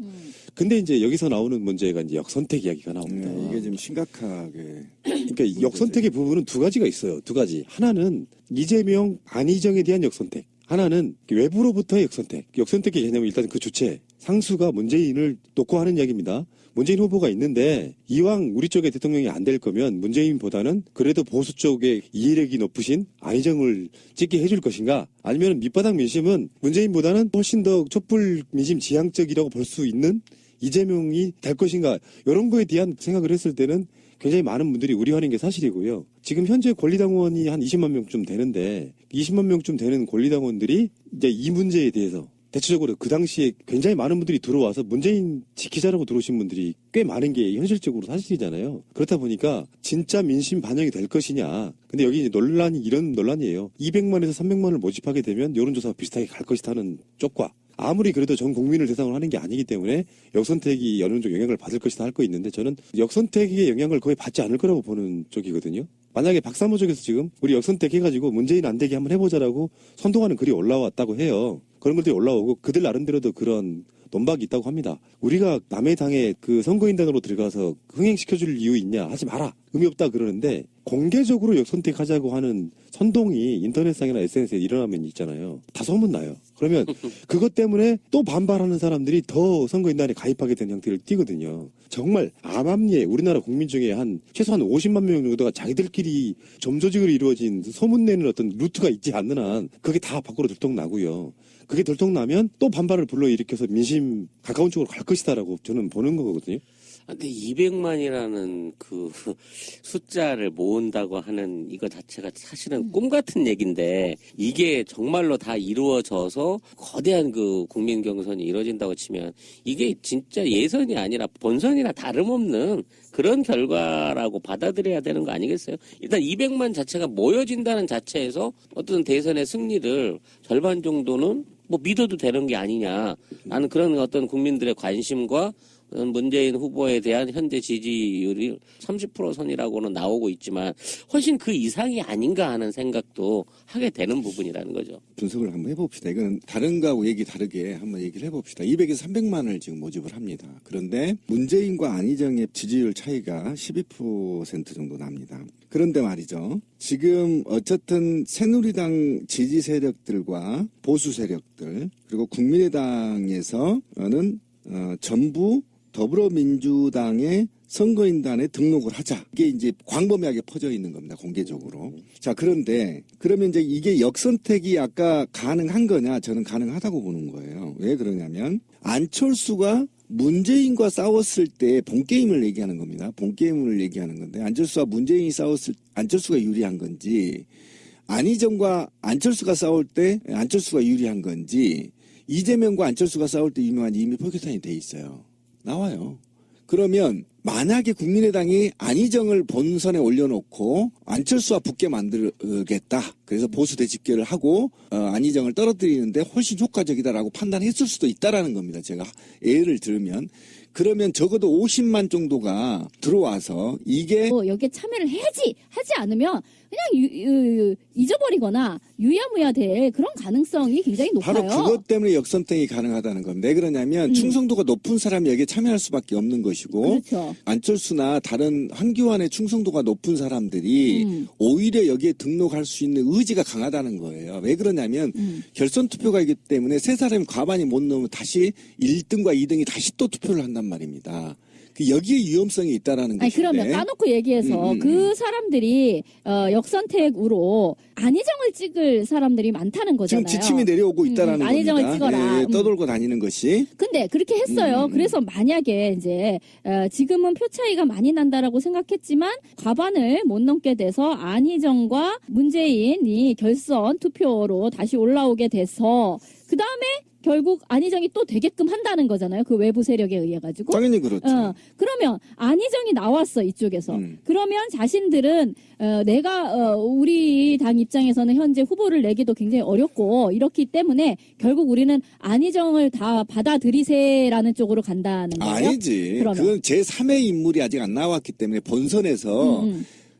Speaker 1: 근데 이제 여기서 나오는 문제가 이제 역선택 이야기가 나옵니다.
Speaker 2: 이게 좀 심각하게.
Speaker 1: 그러니까 역선택의 부분은 두 가지가 있어요. 두 가지. 하나는 이재명, 안희정에 대한 역선택. 하나는 외부로부터의 역선택. 역선택의 개념은 일단 그 주체, 상수가 문재인을 놓고 하는 이야기입니다. 문재인 후보가 있는데 이왕 우리 쪽에 대통령이 안 될 거면 문재인보다는 그래도 보수 쪽에 이해력이 높으신 안희정을 찍게 해줄 것인가? 아니면 밑바닥 민심은 문재인보다는 훨씬 더 촛불 민심 지향적이라고 볼 수 있는 이재명이 될 것인가? 이런 거에 대한 생각을 했을 때는 굉장히 많은 분들이 우려하는 게 사실이고요. 지금 현재 권리당원이 한 20만 명쯤 되는데 20만 명쯤 되는 권리당원들이 이제 이 문제에 대해서 대체적으로 그 당시에 굉장히 많은 분들이 들어와서 문재인 지키자라고 들어오신 분들이 꽤 많은 게 현실적으로 사실이잖아요. 그렇다 보니까 진짜 민심 반영이 될 것이냐. 근데 여기 이제 논란이 이런 논란이에요. 200만에서 300만을 모집하게 되면 여론조사가 비슷하게 갈 것이라는 쪽과 아무리 그래도 전 국민을 대상으로 하는 게 아니기 때문에 역선택이 어느 정도 영향을 받을 것이다 할 거 있는데 저는 역선택의 영향을 거의 받지 않을 거라고 보는 쪽이거든요. 만약에 박사모 쪽에서 지금 우리 역선택 해가지고 문재인 안 되게 한번 해보자라고 선동하는 글이 올라왔다고 해요. 그런 것들이 올라오고 그들 나름대로도 그런 논박이 있다고 합니다. 우리가 남의 당에 그 선거인단으로 들어가서 흥행시켜줄 이유 있냐 하지 마라. 의미 없다 그러는데 공개적으로 역선택하자고 하는 선동이 인터넷상이나 SNS에 일어나면 있잖아요. 다 소문나요. 그러면 그것 때문에 또 반발하는 사람들이 더 선거인단에 가입하게 되는 형태를 띠거든요. 정말 암암리에 우리나라 국민 중에 한 최소한 50만 명 정도가 자기들끼리 점조직으로 이루어진 소문내는 어떤 루트가 있지 않는 한 그게 다 밖으로 들통나고요. 그게 들통나면 또 반발을 불러일으켜서 민심 가까운 쪽으로 갈 것이다라고 저는 보는 거거든요.
Speaker 4: 근데 200만이라는 그 숫자를 모은다고 하는 이거 자체가 사실은 꿈 같은 얘기인데 이게 정말로 다 이루어져서 거대한 그 국민 경선이 이루어진다고 치면 이게 진짜 예선이 아니라 본선이나 다름없는 그런 결과라고 받아들여야 되는 거 아니겠어요? 일단 200만 자체가 모여진다는 자체에서 어떤 대선의 승리를 절반 정도는 뭐 믿어도 되는 게 아니냐. 나는 그런 어떤 국민들의 관심과 문재인 후보에 대한 현재 지지율이 30% 선이라고는 나오고 있지만 훨씬 그 이상이 아닌가 하는 생각도 하게 되는 부분이라는 거죠.
Speaker 2: 분석을 한번 해봅시다. 이건 다른 거하고 얘기 다르게 한번 얘기를 해봅시다. 200에서 300만을 지금 모집을 합니다. 그런데 문재인과 안희정의 지지율 차이가 12% 정도 납니다. 그런데 말이죠. 지금 어쨌든 새누리당 지지 세력들과 보수 세력들 그리고 국민의당에서는 전부 더불어민주당의 선거인단에 등록을 하자. 이게 이제 광범위하게 퍼져 있는 겁니다. 공개적으로. 자, 그런데 그러면 이제 이게 역선택이 아까 가능한 거냐? 저는 가능하다고 보는 거예요. 왜 그러냐면 안철수가 문재인과 싸웠을 때 본게임을 얘기하는 겁니다. 본게임을 얘기하는 건데 안철수와 문재인이 싸웠을 안철수가 유리한 건지 안희정과 안철수가 싸울 때 안철수가 유리한 건지 이재명과 안철수가 싸울 때 유명한 이미 포교탄이 돼 있어요. 나와요. 그러면 만약에 국민의당이 안희정을 본선에 올려놓고 안철수와 붙게 만들겠다. 그래서 보수 대집결을 하고 안희정을 떨어뜨리는데 훨씬 효과적이다라고 판단했을 수도 있다라는 겁니다. 제가 예를 들면 그러면 적어도 50만 정도가 들어와서 이게
Speaker 3: 여기에 참여를 해야지 하지 않으면 그냥 잊어버리거나 유야무야 될 그런 가능성이 굉장히 높아요.
Speaker 2: 바로 그것 때문에 역선택이 가능하다는 겁니다. 왜 그러냐면 충성도가 높은 사람이 여기에 참여할 수밖에 없는 것이고
Speaker 3: 그렇죠.
Speaker 2: 안철수나 다른 한교안의 충성도가 높은 사람들이 오히려 여기에 등록할 수 있는 의지가 강하다는 거예요. 왜 그러냐면 결선 투표가 있기 때문에 세 사람이 과반이 못 넘으면 다시 1등과 2등이 다시 또 투표를 한단 말입니다. 여기에 위험성이 있다라는
Speaker 3: 아니,
Speaker 2: 것인데.
Speaker 3: 그러면 까놓고 얘기해서 그 사람들이 역선택으로 안희정을 찍을 사람들이 많다는 거잖아요.
Speaker 2: 지금 지침이 내려오고 있다라는
Speaker 3: 안희정을
Speaker 2: 겁니다.
Speaker 3: 찍어라.
Speaker 2: 떠돌고 다니는 것이.
Speaker 3: 근데 그렇게 했어요. 그래서 만약에 이제 지금은 표 차이가 많이 난다라고 생각했지만 과반을 못 넘게 돼서 안희정과 문재인이 결선 투표로 다시 올라오게 돼서 그 다음에 결국 안희정이 또 되게끔 한다는 거잖아요. 그 외부 세력에 의해 가지고.
Speaker 2: 당연히 그렇죠.
Speaker 3: 그러면 안희정이 나왔어 이쪽에서. 그러면 자신들은 내가 우리 당 입장에서는 현재 후보를 내기도 굉장히 어렵고 이렇기 때문에 결국 우리는 안희정을 다 받아들이세라는 쪽으로 간다는 거예요.
Speaker 2: 아니지.
Speaker 3: 그러면.
Speaker 2: 그건 제3의 인물이 아직 안 나왔기 때문에 본선에서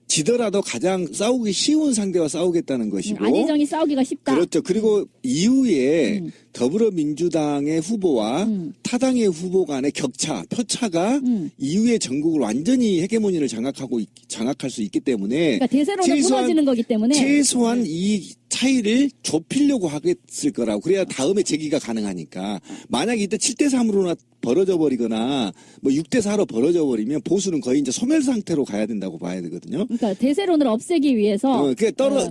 Speaker 2: 지더라도 가장 싸우기 쉬운 상대와 싸우겠다는 것이고.
Speaker 3: 안희정이 싸우기가 쉽다.
Speaker 2: 그렇죠. 그리고 이후에 더불어민주당의 후보와 타당의 후보 간의 격차, 표차가 이후에 전국을 완전히 헤게모니를 장악할 수 있기 때문에
Speaker 3: 그러니까 대세로는 무너지는 거기 때문에
Speaker 2: 최소한 이 차이를 좁히려고 하겠을 거라고. 그래야 다음에 재기가 가능하니까. 만약에 이때 7대3으로나 벌어져 버리거나 뭐 6대4로 벌어져 버리면 보수는 거의 이제 소멸 상태로 가야 된다고 봐야 되거든요.
Speaker 3: 그러니까 대세론을 없애기 위해서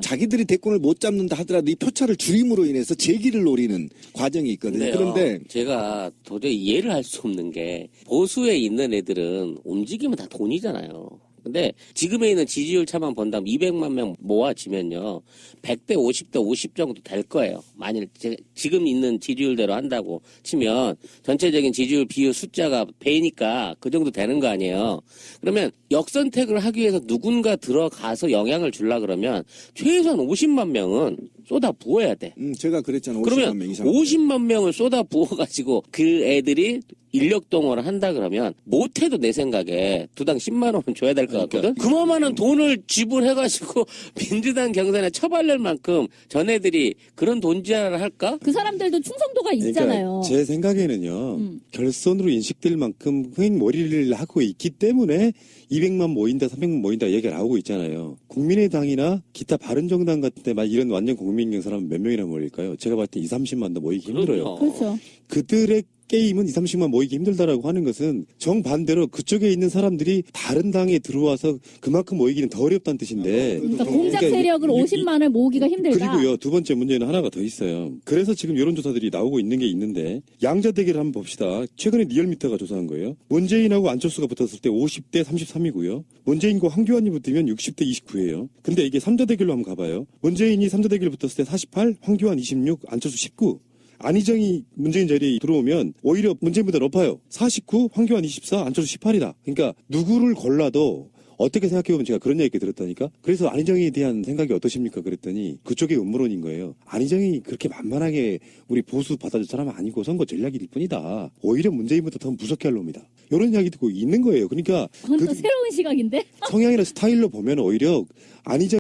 Speaker 2: 자기들이 대권을 못 잡는다 하더라도 이 표차를 줄임으로 인해서 재기를 노리는 과정이 있거든요. 그런데
Speaker 4: 제가 도저히 이해를 할 수 없는 게 보수에 있는 애들은 움직이면 다 돈이잖아요. 근데 지금에 있는 지지율 차만 본다면 200만 명 모아지면요 100대 50대 50 정도 될 거예요. 만일 지금 있는 지지율대로 한다고 치면 전체적인 지지율 비율 숫자가 배니까 그 정도 되는 거 아니에요. 그러면 역선택을 하기 위해서 누군가 들어가서 영향을 주려 그러면 최소한 50만 명은 쏟아 부어야 돼.
Speaker 2: 제가 그랬잖아요. 50만
Speaker 4: 그러면
Speaker 2: 명 이상.
Speaker 4: 50만 명을 쏟아 부어가지고 그 애들이 인력 동원을 한다 그러면 못해도 내 생각에 두당 10만 원은 줘야 될 것 같거든. 그만한 돈을 지불해가지고 민주당 경선에 처발릴 만큼 전애들이 그런 돈지랄을 할까?
Speaker 3: 그 사람들도 충성도가 있잖아요.
Speaker 1: 그러니까 제 생각에는요. 결선으로 인식될 만큼 흥행몰이를 하고 있기 때문에 200만 모인다 300만 모인다 얘기가 나오고 있잖아요. 국민의당이나 기타 바른정당 같은 때 막 이런 완전 국민 경선하면 몇 명이나 모일까요? 제가 봤을 때 2, 30만도 모이기 힘들어요.
Speaker 3: 그렇죠.
Speaker 1: 그들의 게임은 2, 30만 모이기 힘들다라고 하는 것은 정반대로 그쪽에 있는 사람들이 다른 당에 들어와서 그만큼 모이기는 더 어렵다는 뜻인데.
Speaker 3: 그러니까 공작 세력을 50만을 모으기가 힘들다.
Speaker 1: 그리고요, 두 번째 문제는 하나가 더 있어요. 그래서 지금 여론조사들이 나오고 있는 게 있는데, 양자 대결을 한번 봅시다. 최근에 리얼미터가 조사한 거예요. 문재인하고 안철수가 붙었을 때 50대 33이고요. 문재인과 황교안이 붙으면 60대 29예요. 근데 이게 3자 대결로 한번 가봐요. 문재인이 3자 대결 붙었을 때 48, 황교안 26, 안철수 19. 안희정이 문재인 자리에 들어오면 오히려 문재인보다 높아요. 49, 황교안 24, 안철수 18이다. 그러니까 누구를 골라도 어떻게 생각해보면 제가 그런 얘기 들었다니까. 그래서 안희정에 대한 생각이 어떠십니까? 그랬더니 그쪽이 음모론인 거예요. 안희정이 그렇게 만만하게 우리 보수 받아줄 사람은 아니고 선거 전략일 뿐이다. 오히려 문재인보다 더 무섭게 할 놈이다. 이런 이야기 듣고 있는 거예요. 그러니까
Speaker 3: 그건 또 새로운 시각인데?
Speaker 1: 성향이나 스타일로 보면 오히려 안희정